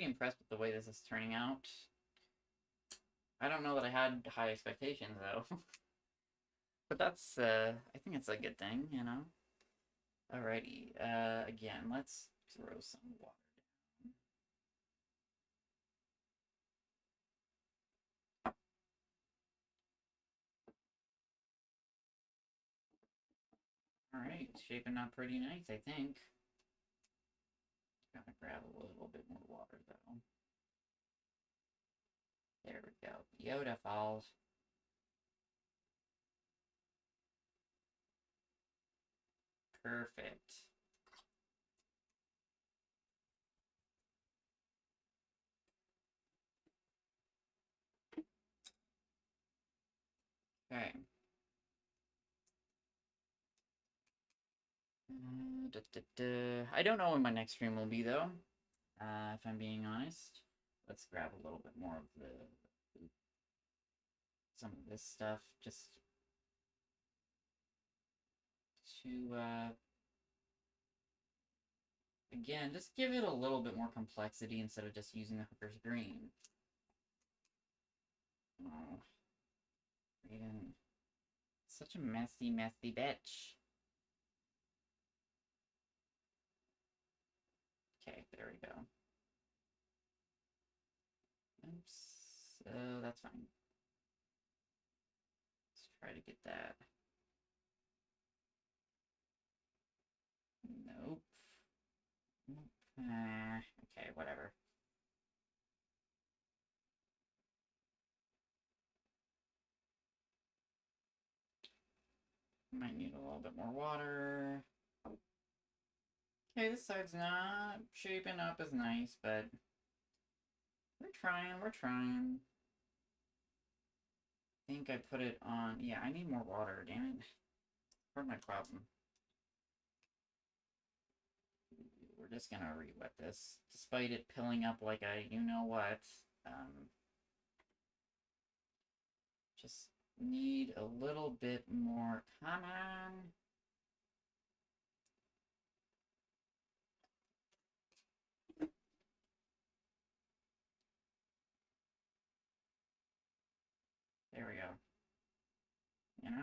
impressed with the way this is turning out. I don't know that I had high expectations though. But that's I think it's a good thing, you know. Alrighty. Again, let's throw some water down. Alright, shaping up pretty nice, I think. Gotta grab a little bit more water though. There we go. Beautiful. Perfect. Okay. I don't know when my next stream will be though, if I'm being honest. Let's grab a little bit more of some of this stuff just to again, just give it a little bit more complexity instead of just using the hooker's green. Oh, Raven. Such a messy, messy bitch. Okay, there we go. Oops. So that's fine. Let's try to get that. Nope. Okay, whatever. Might need a little bit more water. Okay, this side's not shaping up as nice, but we're trying, we're trying. I think I put it on, yeah, I need more water, damn it. Part of my problem. We're just gonna re-wet this, despite it pilling up like a you-know-what. Just need a little bit more, come on. you know?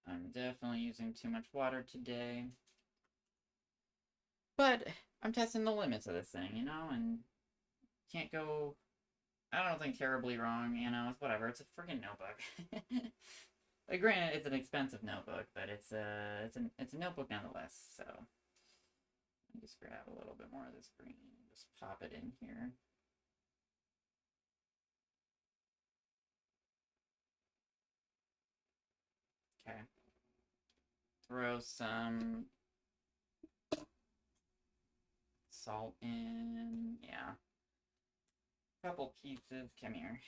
I'm definitely using too much water today. But I'm testing the limits of this thing, you know, and can't go, I don't think, terribly wrong, you know, it's whatever, it's a freaking notebook. Like, granted, it's an expensive notebook, but it's a notebook nonetheless, so. Let me just grab a little bit more of this green, just pop it in here. Okay. Throw some salt in, yeah. Couple pieces, come here.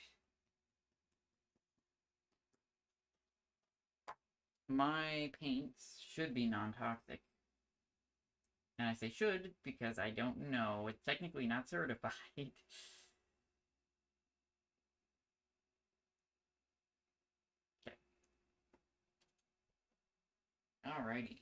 My paints should be non-toxic. And I say should because I don't know. It's technically not certified. Okay. Alrighty.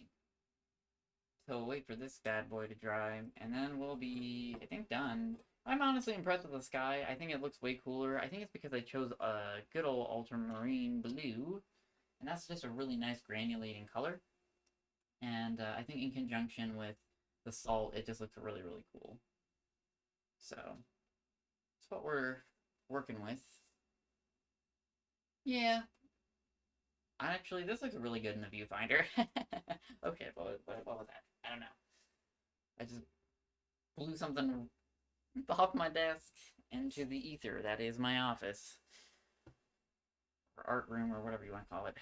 So we'll wait for this bad boy to dry, and then we'll be, I think, done. I'm honestly impressed with the sky. I think it looks way cooler. I think it's because I chose a good old ultramarine blue, and that's just a really nice granulating color. And I think in conjunction with the salt, it just looks really, really cool. So, that's what we're working with. Yeah. Actually, this looks really good in the viewfinder. Okay, what was that? I don't know. I just blew something off my desk into the ether. That is my office. Or art room, or whatever you want to call it.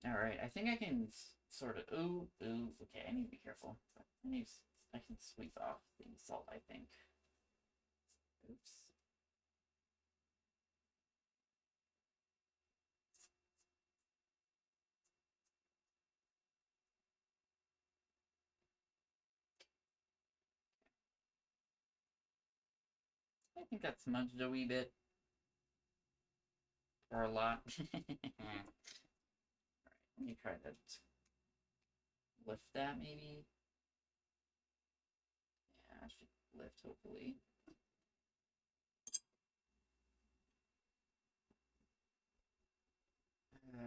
Alright, I think I can sort of... Ooh, okay, I need to be careful. I can sweep off the salt, I think. Oops. I think that smudged a wee bit. Or a lot. Alright, let me try to lift that, maybe. Yeah, I should lift, hopefully.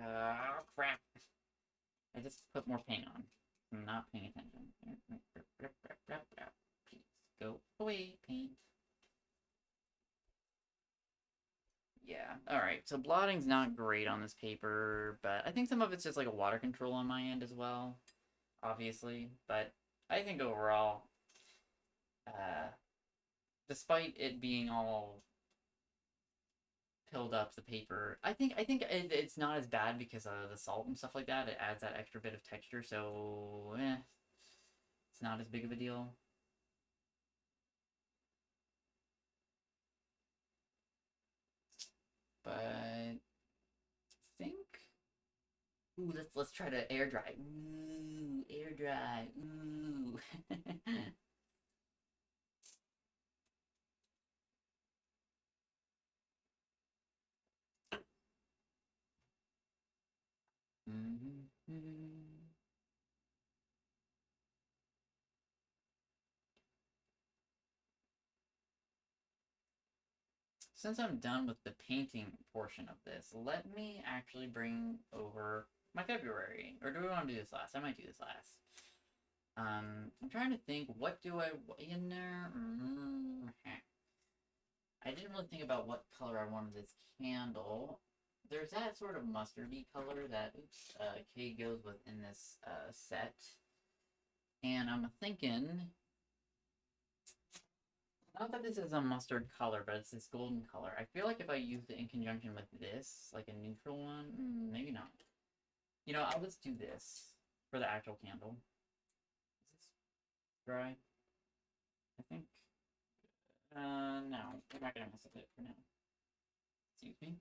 Oh, crap. I just put more paint on. I'm not paying attention. Please go away, paint. Yeah, alright, so blotting's not great on this paper, but I think some of it's just like a water control on my end as well, obviously, but I think overall, despite it being all filled up the paper, it's not as bad because of the salt and stuff like that. It adds that extra bit of texture, so it's not as big of a deal. But I think, ooh, let's try to air dry. Ooh, air dry. Ooh. Since I'm done with the painting portion of this, let me actually bring over my February. Or do we want to do this last? I might do this last. I'm trying to think, what do I in there? I didn't really think about what color I wanted this candle. There's that sort of mustardy color that Kay goes with in this set. And I'm thinking, not that this is a mustard color, but it's this golden color. I feel like if I used it in conjunction with this, like a neutral one, maybe not. You know, I'll just do this for the actual candle. Is this dry? I think. No. I'm not gonna mess with it for now. Excuse me.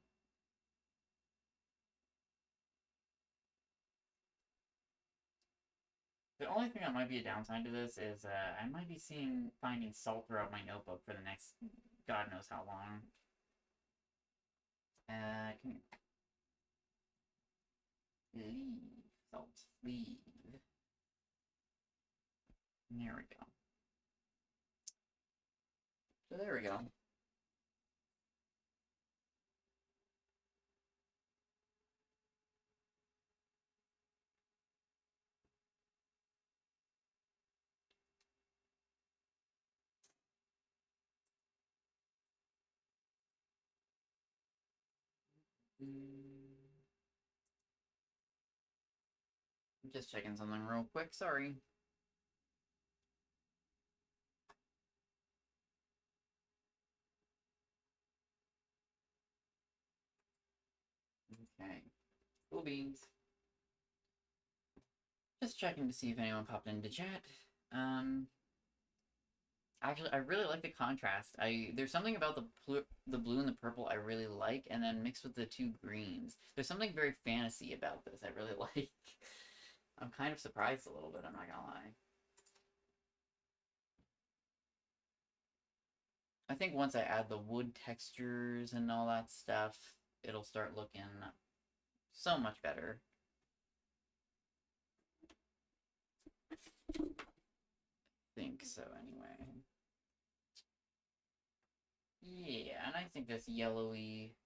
The only thing that might be a downside to this is I might be finding salt throughout my notebook for the next God knows how long. Leave. Salt. Leave. There we go. So there we go. I'm just checking something real quick, sorry. Okay. Cool beans. Just checking to see if anyone popped into chat. Actually, I really like the contrast. There's something about the blue and the purple I really like, and then mixed with the two greens. There's something very fantasy about this I really like. I'm kind of surprised a little bit, I'm not gonna lie. I think once I add the wood textures and all that stuff, it'll start looking so much better. I think so, anyway. Yeah, and I think this yellowy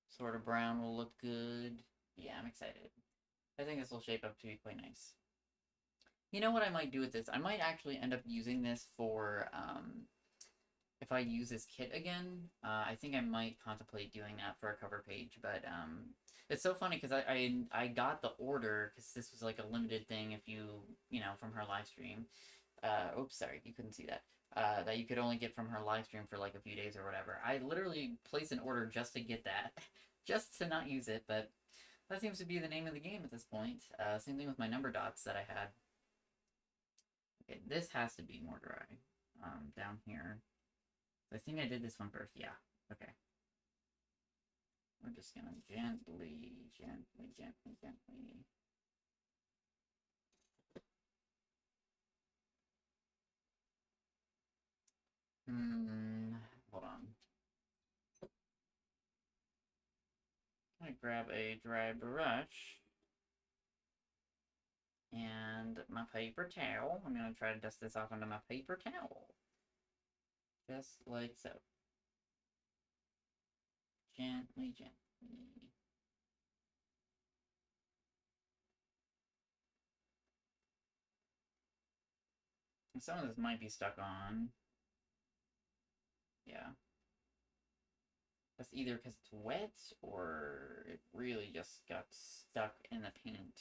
sort of brown will look good. Yeah, I'm excited. I think this will shape up to be quite nice. You know what I might do with this? I might actually end up using this for, if I use this kit again, I think I might contemplate doing that for a cover page, but, it's so funny because I got the order, because this was like a limited thing if you know, from her live stream. Oops, sorry, you couldn't see that. That you could only get from her live stream for like a few days or whatever. I literally placed an order just to get that, just to not use it, but that seems to be the name of the game at this point. Same thing with my number dots that I had. Okay, this has to be more dry. Down here. I think I did this one first. Yeah. Okay. We're just gonna gently. Hold on. I'm gonna grab a dry brush and my paper towel. I'm gonna try to dust this off onto my paper towel. Just like so. Gently. And some of this might be stuck on. Yeah. That's either because it's wet or it really just got stuck in the paint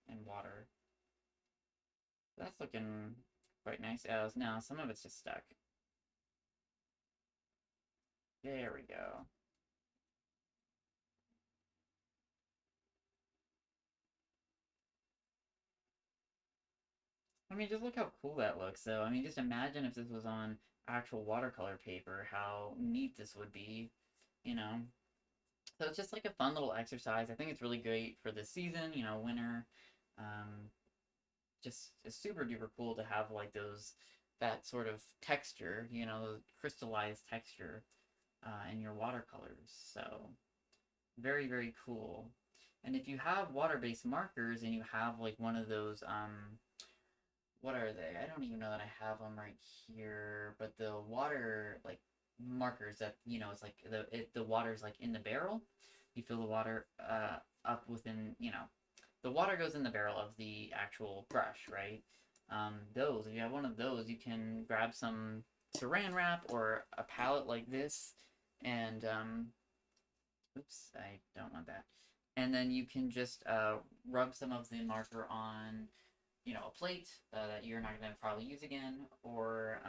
and water. That's looking quite nice. Now some of it's just stuck. There we go. I mean, just look how cool that looks. So, I mean, just imagine if this was on actual watercolor paper, how neat this would be, you know? So it's just like a fun little exercise. I think it's really great for this season, you know, winter. Um, just it's super duper cool to have like that sort of texture, you know, the crystallized texture in your watercolors. So very, very cool. And if you have water-based markers and you have like one of those, what are they? I don't even know that I have them right here, but the water like markers that, you know, it's like the water's like in the barrel. You fill the water up within, you know, the water goes in the barrel of the actual brush, right? If you have one of those, you can grab some saran wrap or a palette like this, and oops, I don't want that. And then you can just rub some of the marker on, you know, a plate that you're not going to probably use again, or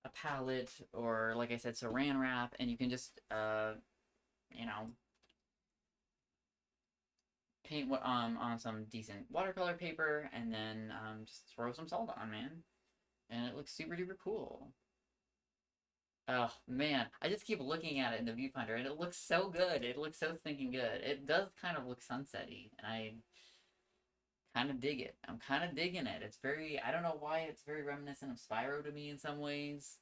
a palette, or like I said, saran wrap, and you can just, you know, paint on some decent watercolor paper, and then just throw some salt on, man, and it looks super duper cool. Oh man, I just keep looking at it in the viewfinder, and it looks so good. It looks so stinking good. It does kind of look sunsetty, and I kind of dig it. I'm kind of digging it. It's very, I don't know why, it's very reminiscent of Spyro to me in some ways.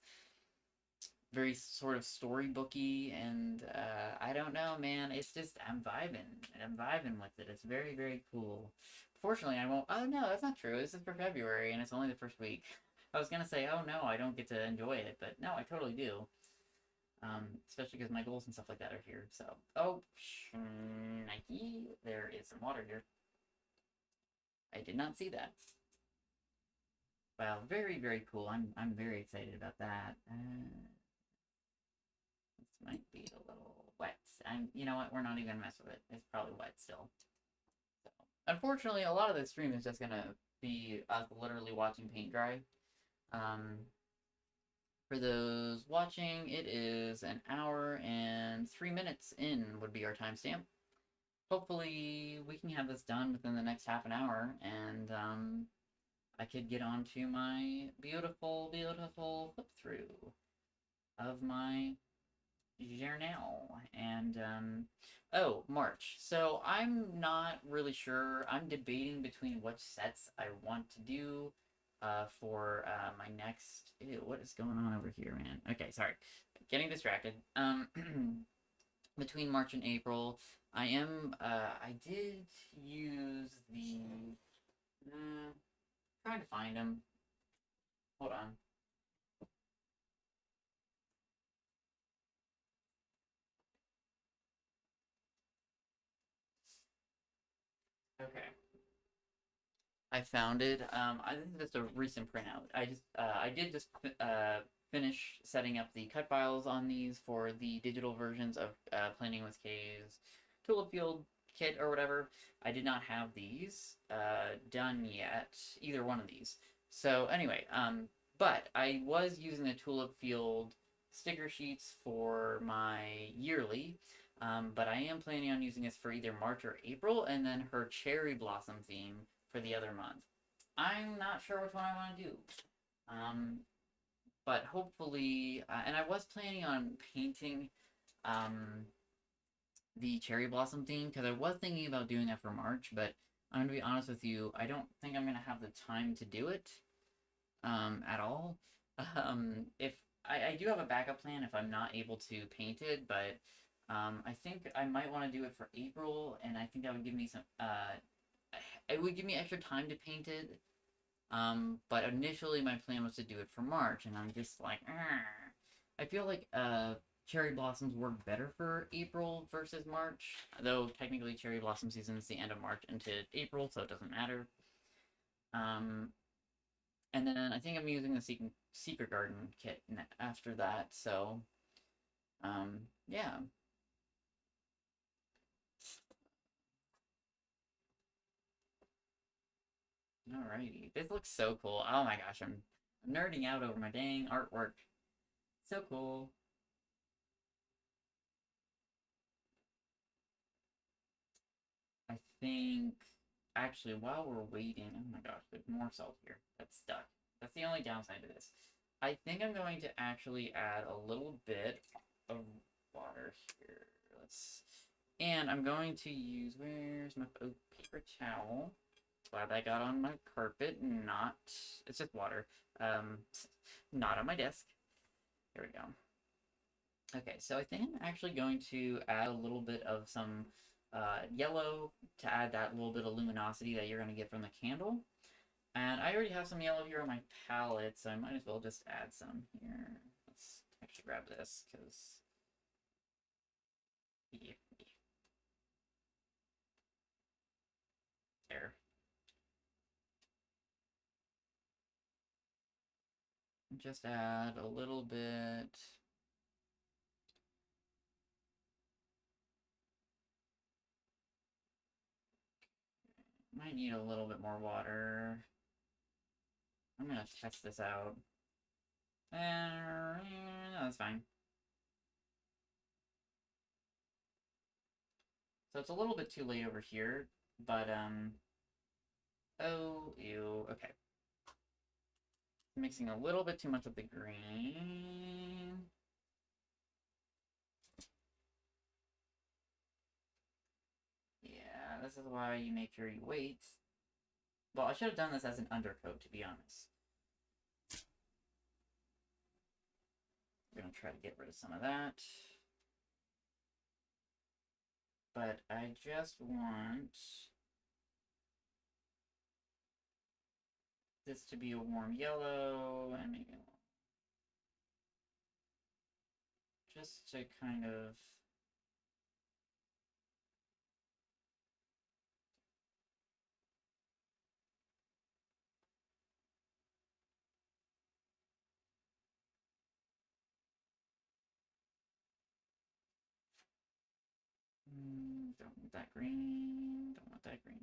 Very sort of storybooky, and I don't know, man. It's just I'm vibing with it. It's very, very cool. Fortunately, I won't. Oh no, that's not true. This is for February, and it's only the first week. I was gonna say, oh no, I don't get to enjoy it, but no, I totally do. Especially because my goals and stuff like that are here. So, oh, Nike, there is some water here. I did not see that. Wow, very very cool. I'm very excited about that. This might be a little wet. You know what? We're not even gonna mess with it. It's probably wet still. So, unfortunately, a lot of this stream is just gonna be us literally watching paint dry. Um, for those watching, it is an hour and 3 minutes in would be our timestamp. Hopefully, we can have this done within the next half an hour, and I could get on to my beautiful, beautiful flip through of my journal. And oh, March. So I'm not really sure. I'm debating between which sets I want to do for my next. Ew, what is going on over here, man? Okay, sorry, getting distracted. Between March and April, I did use the. Trying to find them. Hold on. Okay. I found it. This is just a recent printout. I did just finish setting up the cut files on these for the digital versions of Planning with K's Tulip Field kit or whatever. I did not have these done yet, either one of these. So anyway, but I was using the Tulip Field sticker sheets for my yearly. But I am planning on using this for either March or April, and then her cherry blossom theme for the other month. I'm not sure which one I want to do. Um, but hopefully, and I was planning on painting the cherry blossom theme because I was thinking about doing that for March, but I'm gonna be honest with you, I don't think I'm gonna have the time to do it at all. If I do have a backup plan if I'm not able to paint it, but I think I might want to do it for April, and I think that would give me some. It would give me extra time to paint it. But initially my plan was to do it for March, and I'm just like, "Argh." I feel like cherry blossoms work better for April versus March, though technically cherry blossom season is the end of March into April, so it doesn't matter. Um, and then I think I'm using the Secret Garden kit after that, so yeah. Alrighty, this looks so cool. Oh my gosh, I'm nerding out over my dang artwork. So cool. I think, actually, while we're waiting, oh my gosh, there's more salt here. That's stuck. That's the only downside to this. I think I'm going to actually add a little bit of water here. And I'm going to use, where's my paper towel? Glad that got on my carpet, not, it's just water. Not on my desk. There we go. Okay, so I think I'm actually going to add a little bit of some yellow to add that little bit of luminosity that you're going to get from the candle. And I already have some yellow here on my palette, so I might as well just add some here. Let's actually grab this, because... Yeah. There. Just add a little bit... Might need a little bit more water. I'm gonna test this out. No, that's fine. So it's a little bit too late over here, but, oh, ew, okay. Mixing a little bit too much of the green. Yeah, this is why you make sure you wait. Well, I should have done this as an undercoat, to be honest. We're gonna try to get rid of some of that. But I just want... this to be a warm yellow, and maybe just to kind of don't want that green, don't want that green.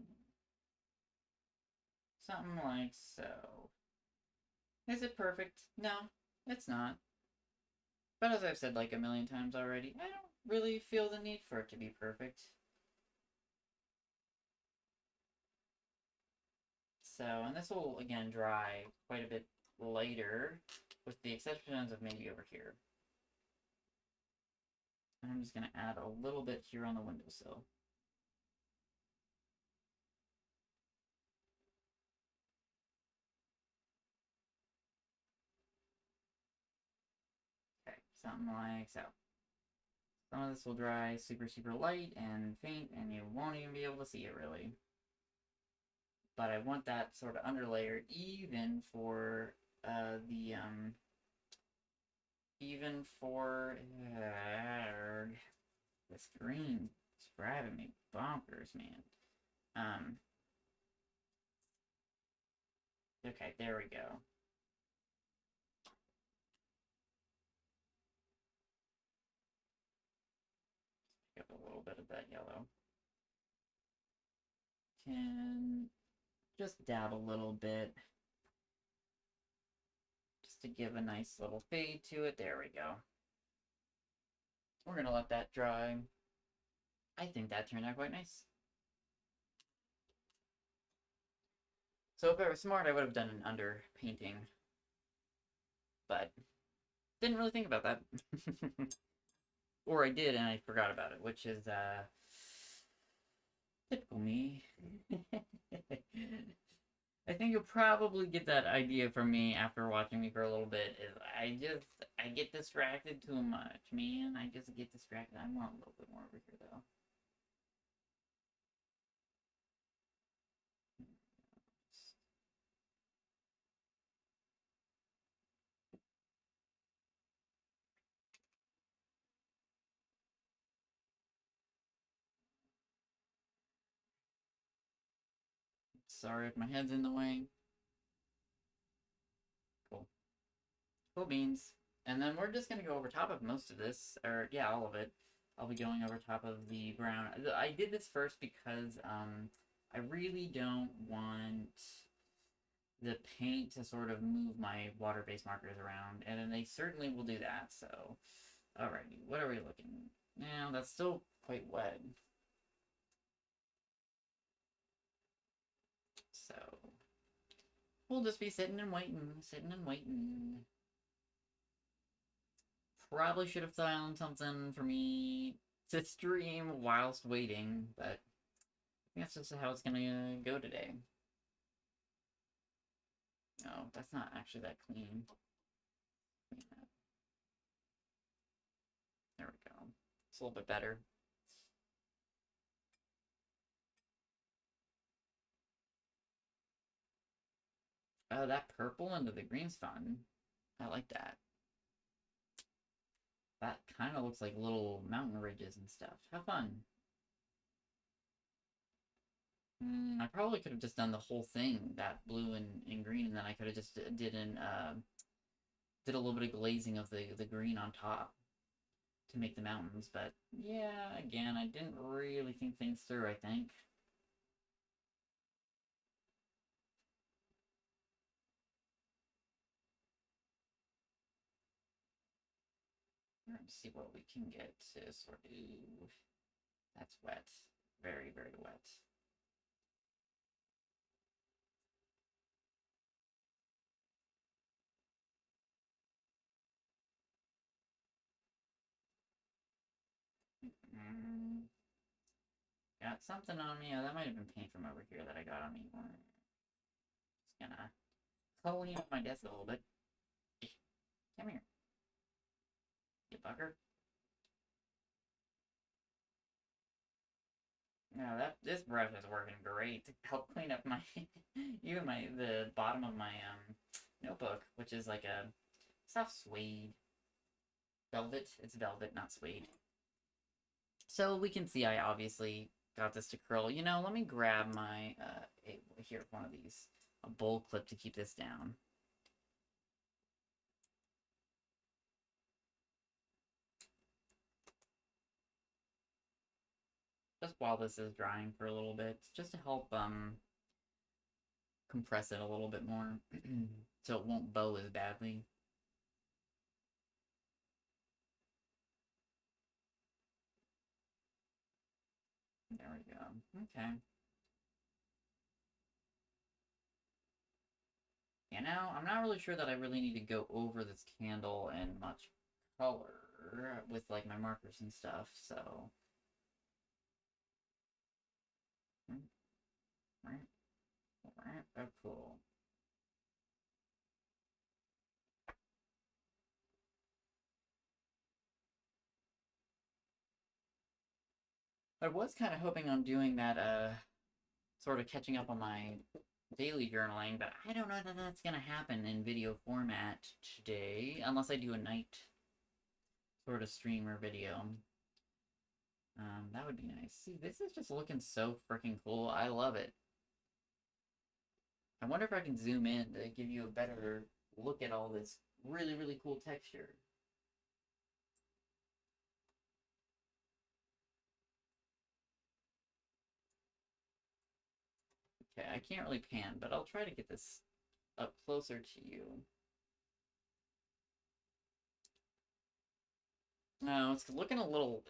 Something like so. Is it perfect? No, it's not. But as I've said like a million times already, I don't really feel the need for it to be perfect. So, and this will again dry quite a bit later, with the exceptions of maybe over here. And I'm just going to add a little bit here on the windowsill. Okay, something like so. Some of this will dry super, super light and faint, and you won't even be able to see it really. But I want that sort of underlayer even for even for this green. It's driving me bonkers, man. Okay, there we go. Pick up a little bit of that yellow. Can just dab a little bit. Just to give a nice little fade to it. There we go. We're gonna let that dry. I think that turned out quite nice. So if I was smart, I would have done an under painting. But didn't really think about that. Or I did and I forgot about it, which is typical me. I think you'll probably get that idea from me after watching me for a little bit. Is I get distracted too much, man. I just get distracted. I want a little bit more over here though. Sorry if my head's in the way. Cool. Cool beans. And then we're just gonna go over top of most of this, or yeah, all of it. I'll be going over top of the brown. I did this first because I really don't want the paint to sort of move my water-based markers around, and then they certainly will do that. So, alrighty, what are we looking? Now that's still quite wet. So we'll just be sitting and waiting, sitting and waiting. Probably should have found something for me to stream whilst waiting, but I think that's just how it's gonna go today. Oh, that's not actually that clean. There we go. It's a little bit better. Oh, that purple into the green's fun. I like that. That kind of looks like little mountain ridges and stuff. How fun. I probably could have just done the whole thing, that blue and green, and then I could have just did a little bit of glazing of the green on top to make the mountains. But yeah, again, I didn't really think things through, I think. Let's see what we can get to sort of. That's wet. Very, very wet. Got something on me. Oh, that might have been paint from over here that I got on me. Just gonna clean up my desk a little bit. Come here. You fucker. Yeah, this brush is working great to help clean up my even the bottom of my notebook, which is like a soft suede velvet. It's velvet, not suede. So we can see I obviously got this to curl. You know, let me grab my here one of these a bowl clip to keep this down. Just while this is drying for a little bit, just to help compress it a little bit more so it won't bow as badly. There we go. Okay. Yeah, now I'm not really sure that I really need to go over this candle in much color with like my markers and stuff, so. Oh, cool. I was kind of hoping on doing that, sort of catching up on my daily journaling, but I don't know that that's gonna happen in video format today, unless I do a night sort of stream or video. That would be nice. See, this is just looking so freaking cool. I love it. I wonder if I can zoom in to give you a better look at all this really, really cool texture. Okay, I can't really pan, but I'll try to get this up closer to you. No, it's looking a little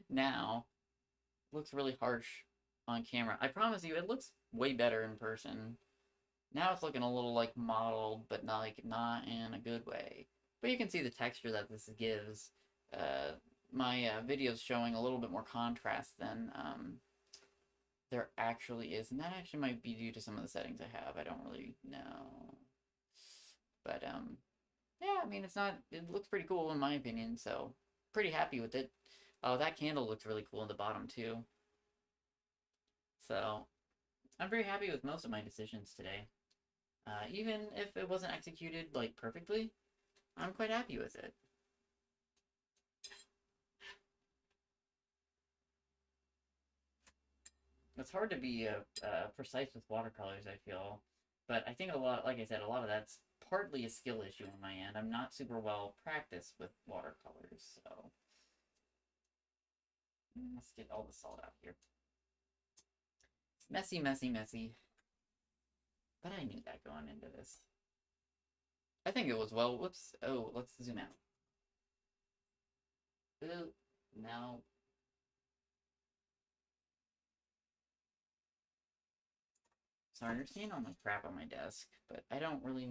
now. Looks really harsh on camera. I promise you, it looks way better in person. Now it's looking a little like modeled, but not in a good way. But you can see the texture that this gives. My video's showing a little bit more contrast than there actually is, and that actually might be due to some of the settings I have. I don't really know, but yeah, I mean, it looks pretty cool in my opinion, so pretty happy with it. Oh, that candle looks really cool in the bottom too. So I'm very happy with most of my decisions today. Even if it wasn't executed like perfectly, I'm quite happy with it. It's hard to be precise with watercolors, I feel, but I think like I said, a lot of that's partly a skill issue on my end. I'm not super well practiced with watercolors, so let's get all the salt out here. Messy, messy, messy. But I knew that going into this. I think it was well. Whoops. Oh, let's zoom out. Ooh, no. Sorry, you're seeing all my crap on my desk, but I don't really.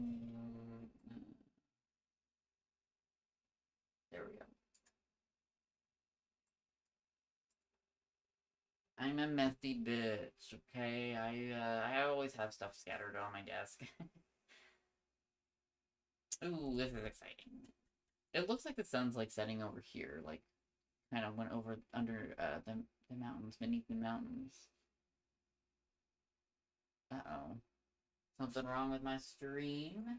There we go. I'm a messy bitch, okay? I always have stuff scattered on my desk. Ooh, this is exciting. It looks like the sun's like setting over here, like kind of went over under the mountains, beneath the mountains. Uh-oh. Something wrong with my stream?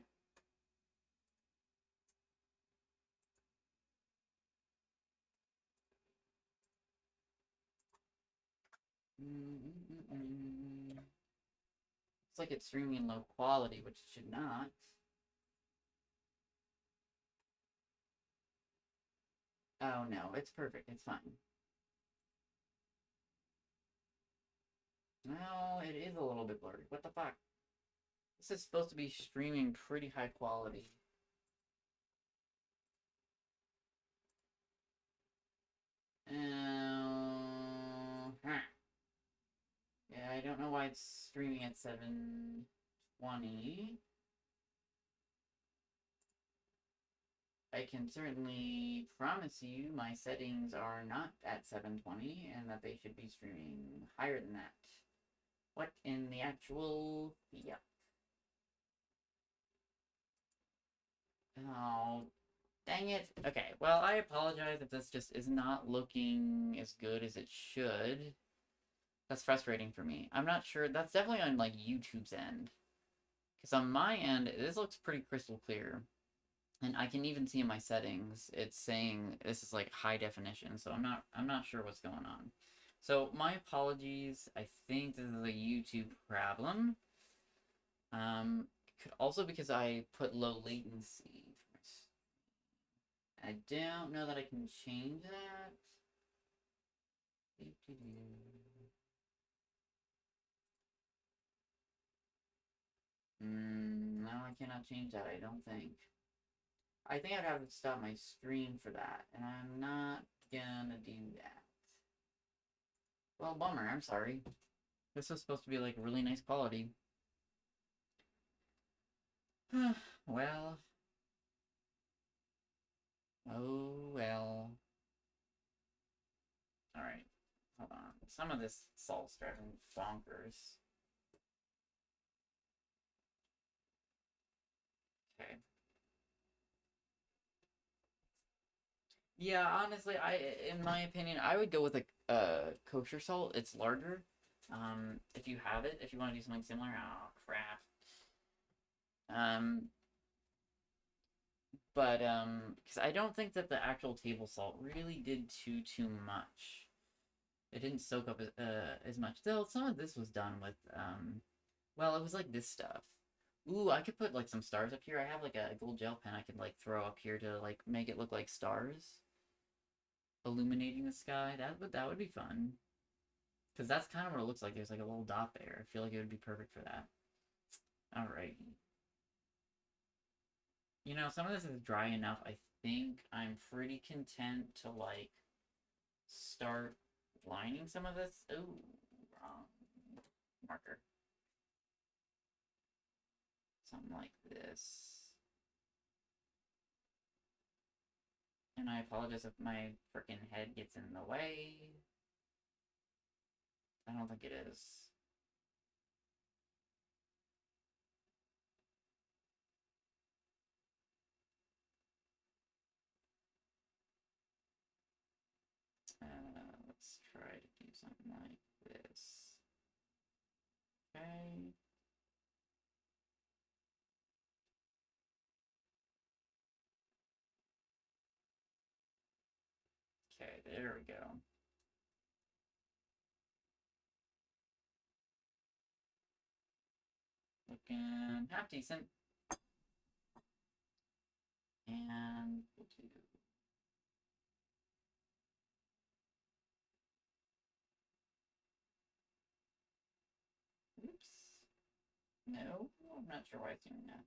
It's like it's streaming low quality, which it should not. Oh no, it's perfect. It's fine. No, it is a little bit blurry. What the fuck? This is supposed to be streaming pretty high quality. Huh. Yeah, I don't know why it's streaming at 720. I can certainly promise you my settings are not at 720 and that they should be streaming higher than that. What in the actual... Yep. Oh, dang it. Okay, well, I apologize if this just is not looking as good as it should. That's frustrating for me. I'm not sure. That's definitely on like YouTube's end. Because on my end, this looks pretty crystal clear. And I can even see in my settings, it's saying this is like high definition, so I'm not sure what's going on. So my apologies. I think this is a YouTube problem. Could also because I put low latency. I don't know that I can change that. No, I cannot change that, I don't think. I think I'd have to stop my stream for that, and I'm not gonna do that. Well, bummer, I'm sorry. This was supposed to be like really nice quality. Well. Oh well. Alright. Hold on. Some of this salt's driving me bonkers. Okay. Yeah, honestly, in my opinion, I would go with a kosher salt. It's larger. If you have it, if you want to do something similar. Oh crap. Um, because I don't think that the actual table salt really did too much. It didn't soak up as much. Though some of this was done with well, it was like this stuff. Ooh, I could put like some stars up here. I have like a gold gel pen I could like throw up here to like make it look like stars, illuminating the sky. That would be fun. Because that's kind of what it looks like. There's like a little dot there. I feel like it would be perfect for that. Alright. You know, some of this is dry enough. I think I'm pretty content to like start lining some of this. Ooh, wrong marker. Something like this. And I apologize if my freaking head gets in the way. I don't think it is. Let's try to do something like this. Okay. Okay, there we go. Looking half decent. And we'll do. Oops. No, I'm not sure why it's doing that.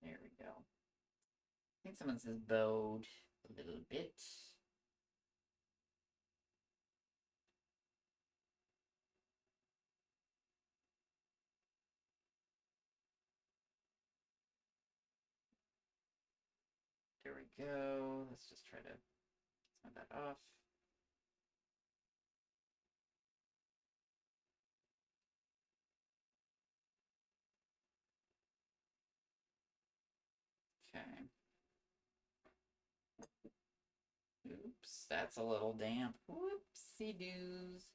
There we go. I think someone says bowed a little bit. There we go. Let's just try to get some of that off. Okay. Oops, that's a little damp. Whoopsie doos.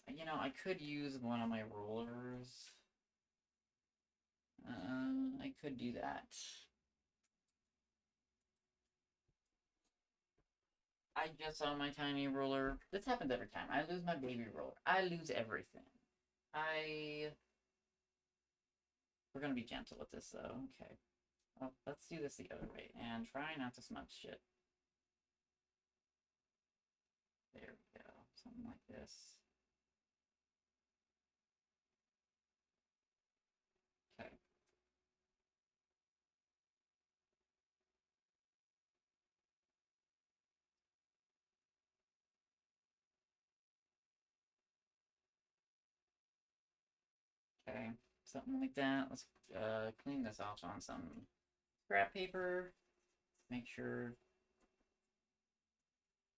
And, you know, I could use one of my rulers. I could do that. I just saw my tiny ruler. This happens every time. I lose my baby ruler. I lose everything. We're gonna be gentle with this, though. Okay. Well, let's do this the other way, and try not to smudge shit. There we go. Something like this. Okay. Okay. Something like that. Let's clean this off on some scrap paper. Make sure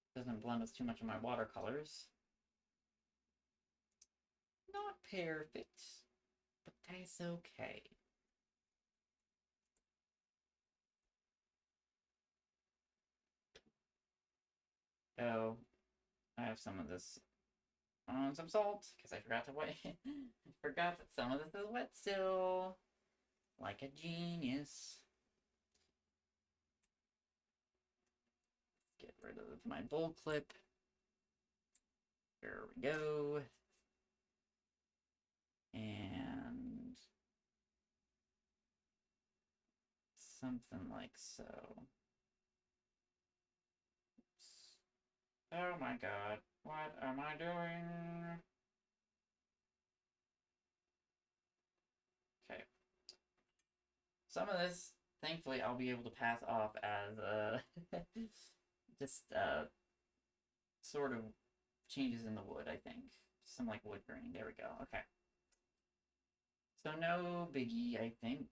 it doesn't blend with too much of my watercolors. Not perfect, but that's okay. Oh, I have some of this on some salt because I forgot to wet. Forgot that some of this is wet still. Like a genius. Get rid of my bowl clip. There we go. And something like so. Oops. Oh my god. What am I doing? Okay. Some of this, thankfully, I'll be able to pass off as just sort of changes in the wood, I think. Some like wood grain. There we go. Okay. So no biggie, I think.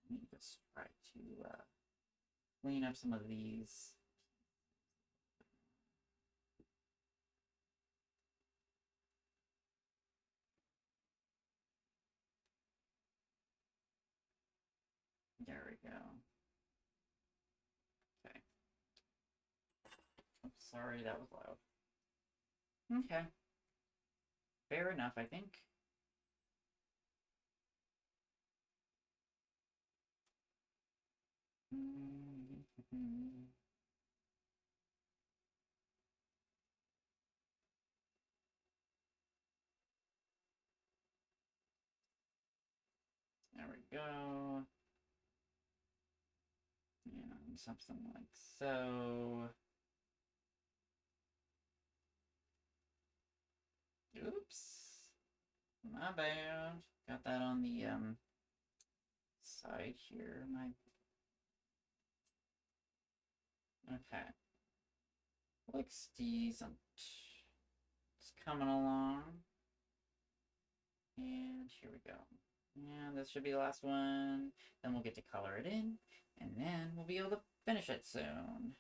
Let me just try to clean up some of these. There we go. Okay. I'm sorry, that was loud. Okay. Fair enough, I think. There we go. And something like so. Oops. My bad. Got that on the side here. My okay. Looks decent. It's coming along. And here we go. And this should be the last one. Then we'll get to color it in. And then we'll be able to finish it soon.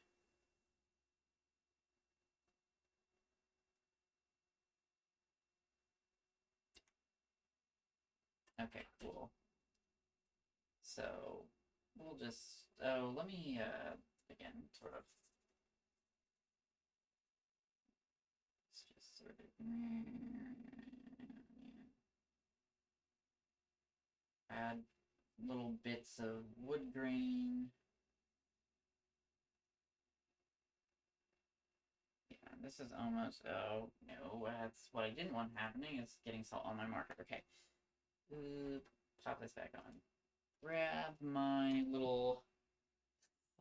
Okay, cool. So we'll just, oh, let me, again, sort of, let's just sort of, add little bits of wood grain. Yeah, this is almost, oh, no, that's what I didn't want happening is getting salt on my marker. Okay, pop this back on. Grab my little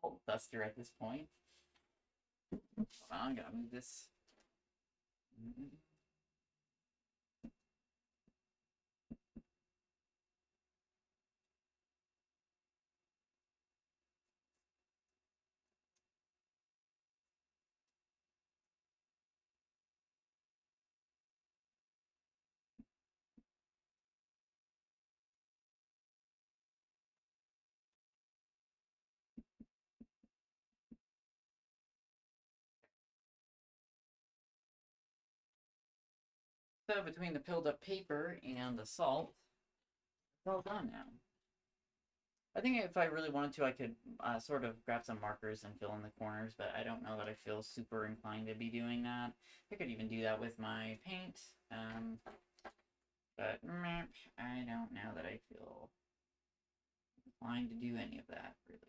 salt duster at this point. Hold on, I gotta move this. So between the peeled up paper and the salt, it's all done now. I think if I really wanted to, I could sort of grab some markers and fill in the corners, but I don't know that I feel super inclined to be doing that. I could even do that with my paint, but I don't know that I feel inclined to do any of that, really.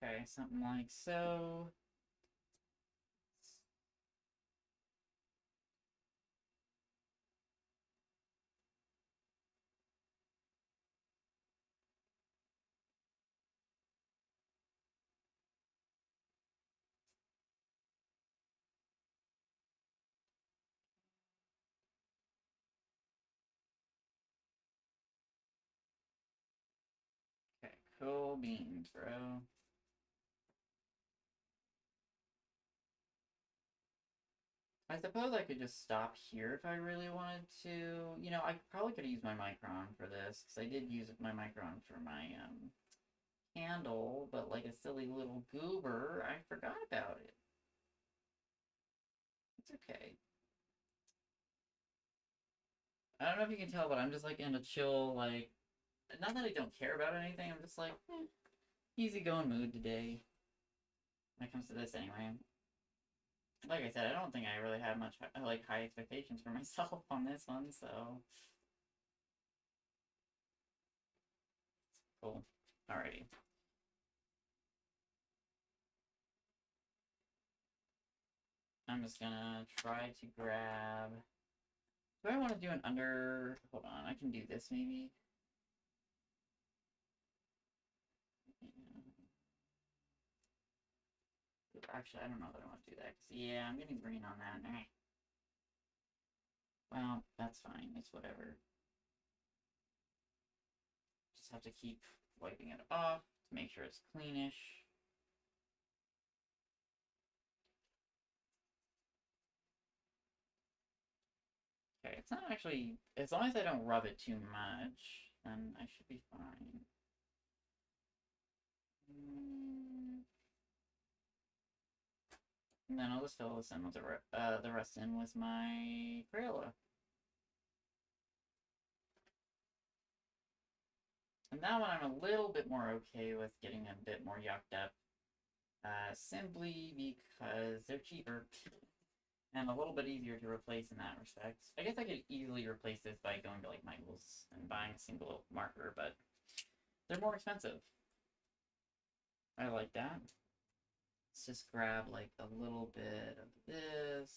Okay, something like so. Okay, cool beans, bro. I suppose I could just stop here if I really wanted to. You know, I probably could have used my micron for this, because I did use my micron for my handle, but like a silly little goober, I forgot about it. It's okay. I don't know if you can tell, but I'm just like in a chill, like, not that I don't care about anything, I'm just like, easygoing mood today when it comes to this anyway. Like I said, I don't think I really had much, like, high expectations for myself on this one, so. Cool. Alrighty. I'm just gonna try to grab. Do I want to do an under? Hold on, I can do this maybe. Actually, I don't know that I want to do that. Cause yeah, I'm getting green on that. Well, that's fine. It's whatever. Just have to keep wiping it off to make sure it's cleanish. Okay, it's not actually. As long as I don't rub it too much, then I should be fine. And then I'll just fill this in with the rest in with my Crayola. And that one I'm a little bit more okay with getting a bit more yucked up. Simply because they're cheaper and a little bit easier to replace in that respect. I guess I could easily replace this by going to like Michael's and buying a single marker, but they're more expensive. I like that. Let's just grab like a little bit of this.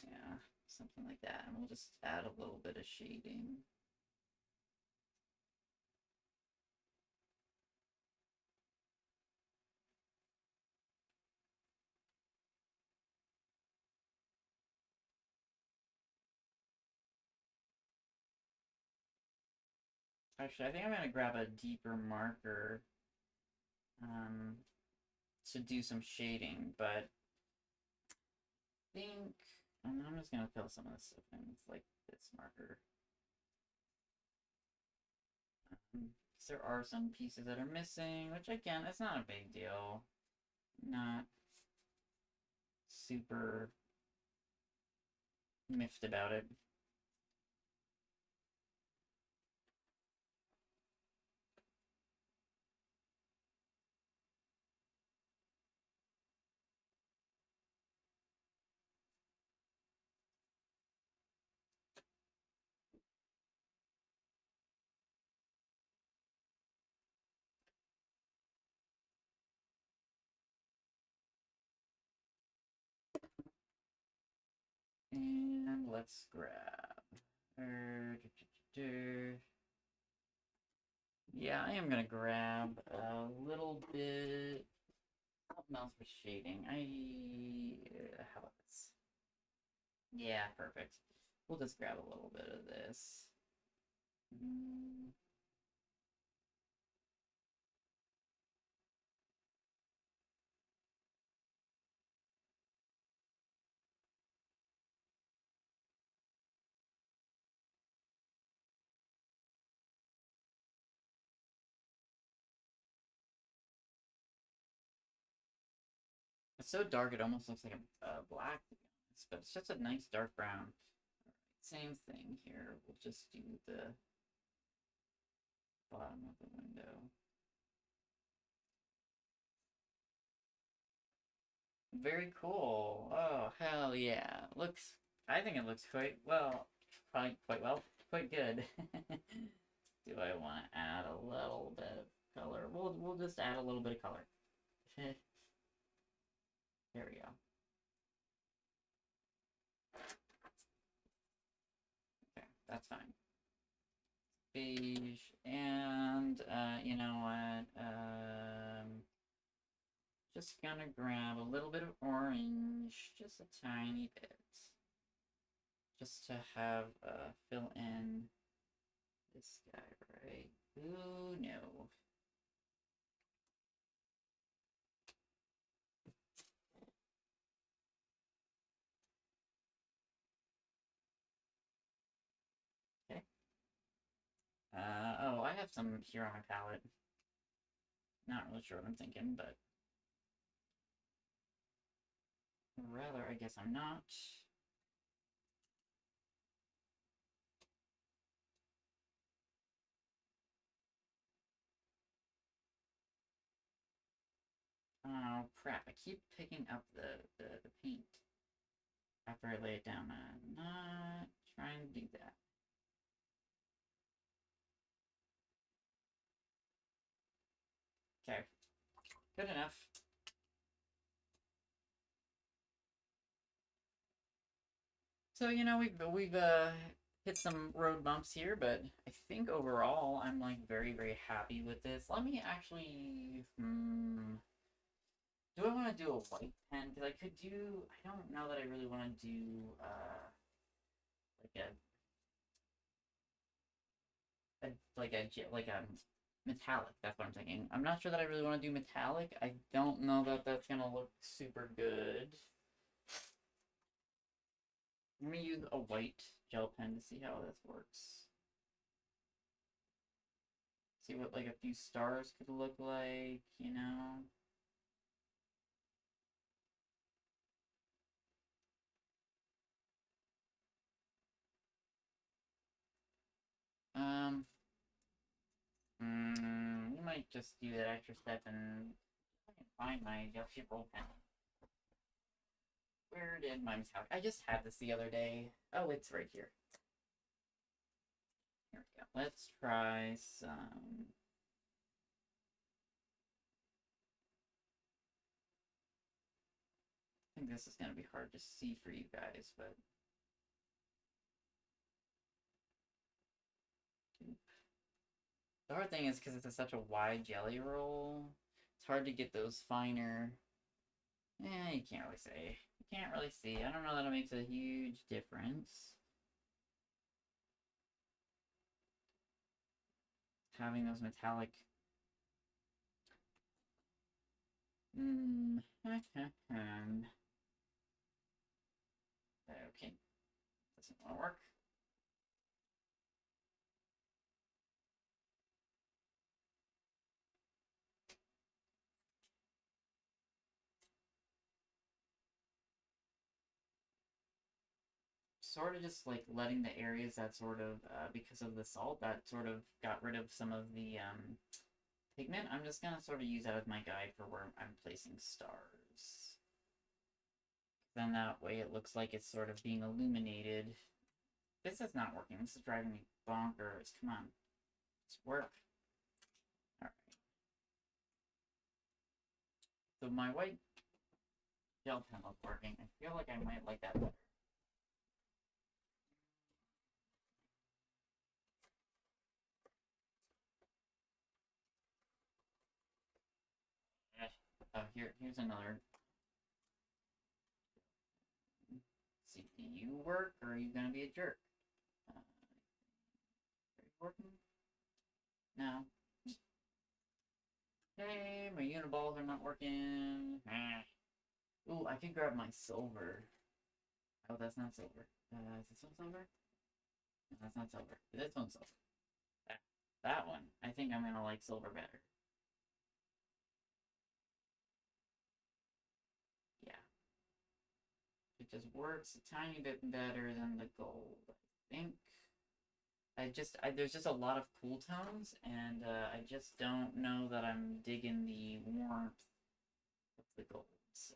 Yeah, something like that. And we'll just add a little bit of shading. Actually, I think I'm going to grab a deeper marker to do some shading, but I think I'm just going to fill some of this stuff in with like this marker. Because there are some pieces that are missing, which again, it's not a big deal. Not super miffed about it. And let's grab. Yeah, I am gonna grab a little bit. Something else for shading. How about this? Yeah, perfect. We'll just grab a little bit of this. It's so dark it almost looks like a black, to be honest, but it's just a nice dark brown. Same thing here. We'll just do the bottom of the window. Very cool. Oh, hell yeah. Looks, I think it looks quite well. Quite well. Quite good. Do I want to add a little bit of color? We'll just add a little bit of color. There we go. Okay, that's fine. Beige, and you know what? Just gonna grab a little bit of orange, just a tiny bit, just to have fill in this guy, right? Ooh, no. Okay. Oh, I have some here on my palette. Not really sure what I'm thinking, but rather, I guess I'm not. Oh, crap. I keep picking up the paint after I lay it down. I'm not trying to do that. Okay. Good enough. So, you know, we've hit some road bumps here, but I think overall I'm like very, very happy with this. Let me actually do I want to do a white pen? Because I could do. I don't know that I really want to do like a metallic. That's what I'm thinking. I'm not sure that I really want to do metallic. I don't know that that's gonna look super good. Let me use a white gel pen to see how this works. See what like a few stars could look like, you know? Um, we might just do that extra step and I can find my gel sheet roll pen. Where did my metallic? I just had this the other day. Oh, it's right here. Here we go. Let's try some. I think this is going to be hard to see for you guys, but. The hard thing is because it's such a wide jelly roll, it's hard to get those finer. You can't really say. You can't really see. I don't know that it makes a huge difference. Having those metallic. Okay. Doesn't want to work. Sort of just like letting the areas that sort of, because of the salt, that sort of got rid of some of the pigment. I'm just going to sort of use that as my guide for where I'm placing stars. Then that way it looks like it's sort of being illuminated. This is not working. This is driving me bonkers. Come on. Let's work. Alright. So my white gel pen was working. I feel like I might like that better. Oh, here's another. See, do you work or are you gonna be a jerk? Are you working? No. Hey, my uniballs are not working. Ooh, I could grab my silver. Oh, that's not silver. Is this one silver? No, that's not silver. This one's silver. That one. I think I'm gonna like silver better. Yeah. It just works a tiny bit better than the gold, I think. There's just a lot of cool tones, and I just don't know that I'm digging the warmth of the gold, so.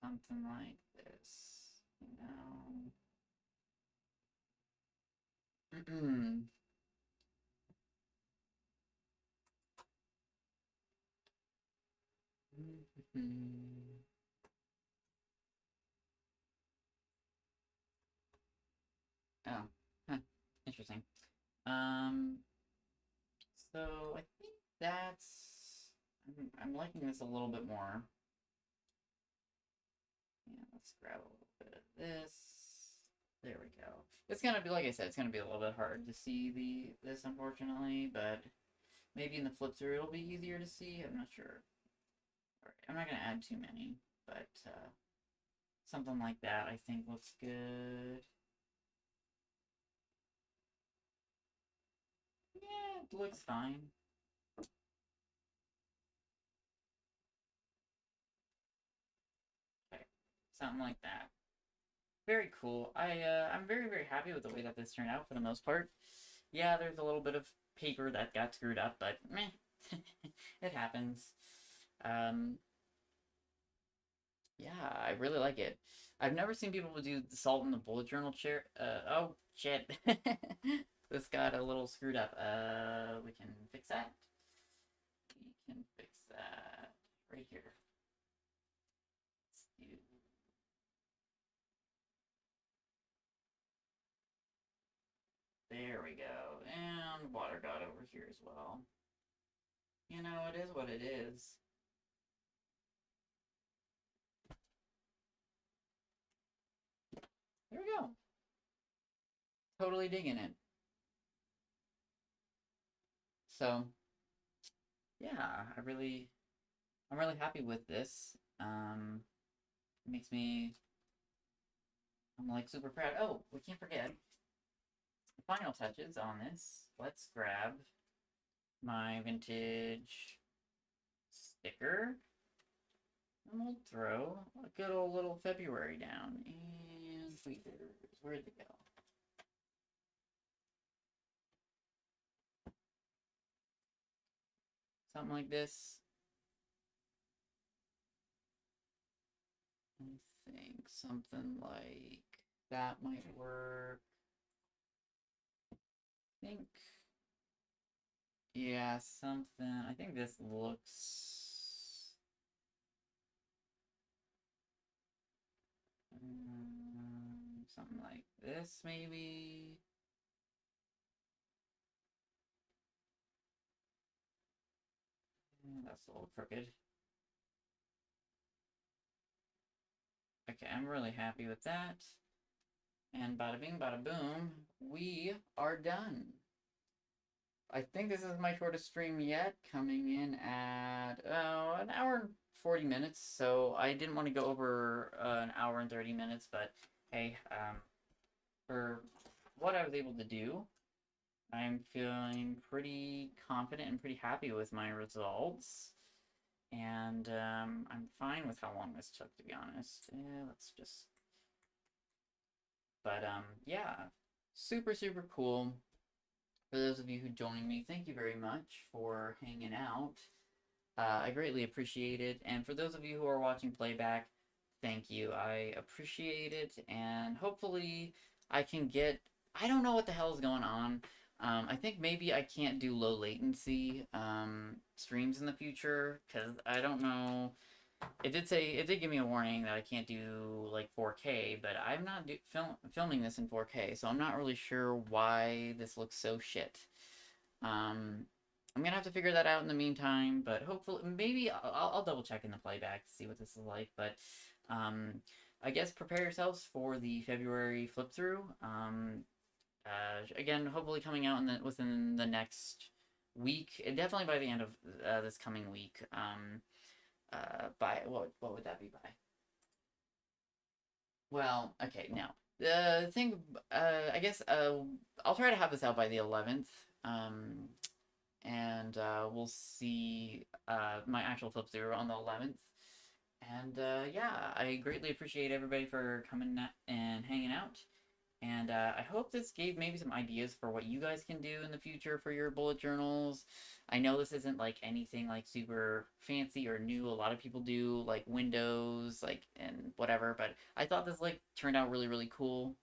Something like this, you know. Oh, huh. Interesting. Um, so I think that's. I'm liking this a little bit more. Yeah, let's grab a little bit of this. There we go. It's gonna be, like I said, it's gonna be a little bit hard to see this, unfortunately, but Maybe in the flip through it'll be easier to see. I'm not sure. Alright, I'm not gonna add too many, but something like that I think looks good. Yeah, it looks fine. Okay, something like that. Very cool. I'm very happy with the way that this turned out for the most part. Yeah, there's a little bit of paper that got screwed up, but meh, it happens. Um, yeah, I really like it. I've never seen people do the salt in the bullet journal chair. Oh shit, this got a little screwed up. We can fix that. We can fix that right here. Let's do There we go. And water got over here as well. You know, it is what it is. There we go. Totally digging it. So, yeah, I'm really happy with this. It makes me, I'm like super proud. Oh, we can't forget the final touches on this. Let's grab my vintage sticker. And we'll throw a good old little February down. And where'd they go? Something like this. I think something like that might work. I think, yeah, something. I think this looks something like this, maybe. That's a little crooked. Okay, I'm really happy with that. And bada bing, bada boom, we are done. I think this is my shortest stream yet, coming in at an hour and 40 minutes. So I didn't want to go over an hour and 30 minutes, but hey, for what I was able to do, I'm feeling pretty confident and pretty happy with my results. And I'm fine with how long this took, to be honest. Let's just. But yeah, super cool. For those of you who joined me, thank you very much for hanging out. I greatly appreciate it. And for those of you who are watching playback, thank you. I appreciate it. And hopefully I can get. I don't know what the hell is going on. I think maybe I can't do low latency streams in the future because I don't know. It did give me a warning that I can't do like 4K, but I'm not filming this in 4K, so I'm not really sure why this looks so shit. I'm gonna have to figure that out in the meantime, but hopefully, maybe I'll double check in the playback to see what this is like. But I guess prepare yourselves for the February flip through. Again, hopefully coming out within the next week, and definitely by the end of this coming week. By what would that be by? Well, okay, now the thing, I guess I'll try to have this out by the 11th. And we'll see my actual flip through on the 11th. And yeah, I greatly appreciate everybody for coming and hanging out. And I hope this gave maybe some ideas for what you guys can do in the future for your bullet journals. I know this isn't like anything like super fancy or new. A lot of people do like windows, like and whatever, but I thought this like turned out really cool,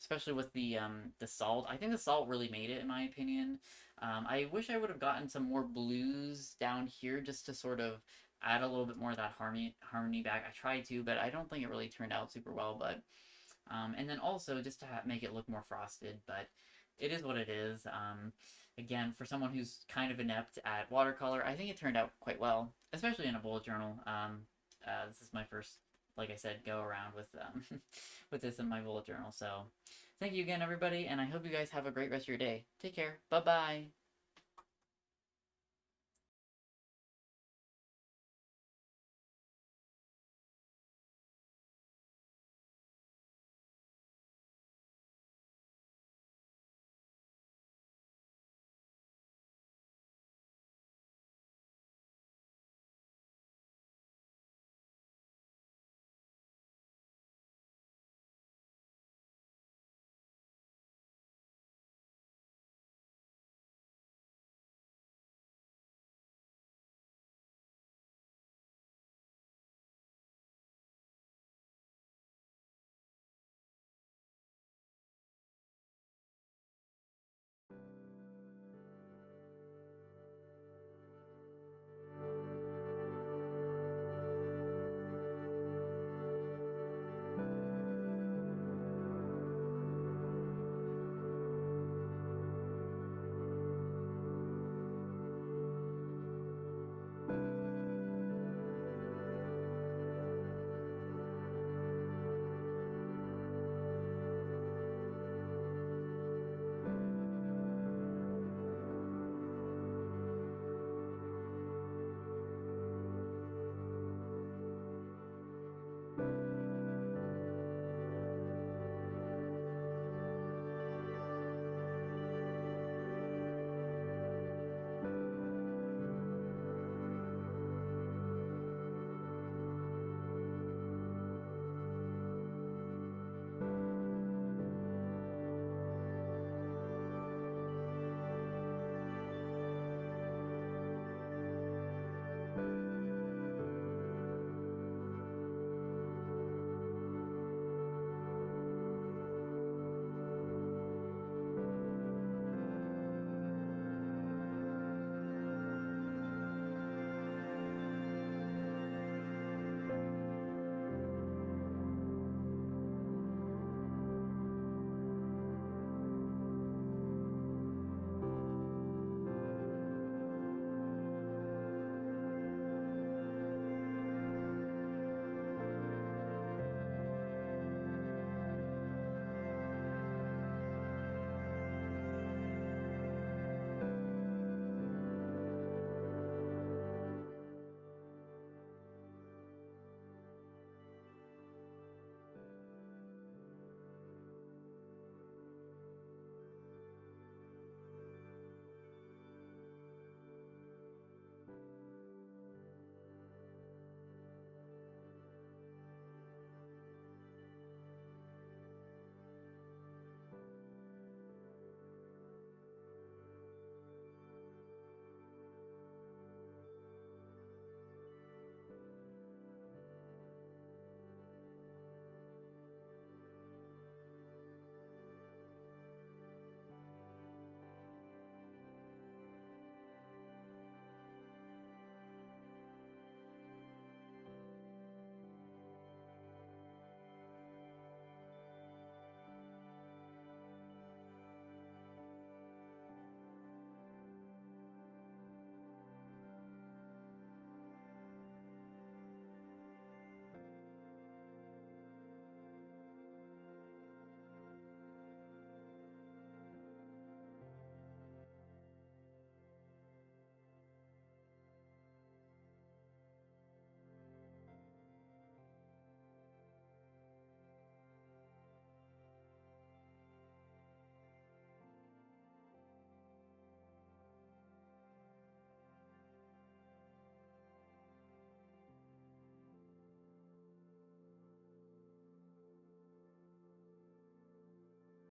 especially with the salt. I think the salt really made it in my opinion. I wish I would have gotten some more blues down here just to sort of add a little bit more of that harmony back. I tried to, but I don't think it really turned out super well. But and then also just to make it look more frosted, but it is what it is. Again, for someone who's kind of inept at watercolor, I think it turned out quite well, especially in a bullet journal. This is my first, like I said, go around with with this in my bullet journal. So thank you again, everybody, and I hope you guys have a great rest of your day. Take care. Bye-bye.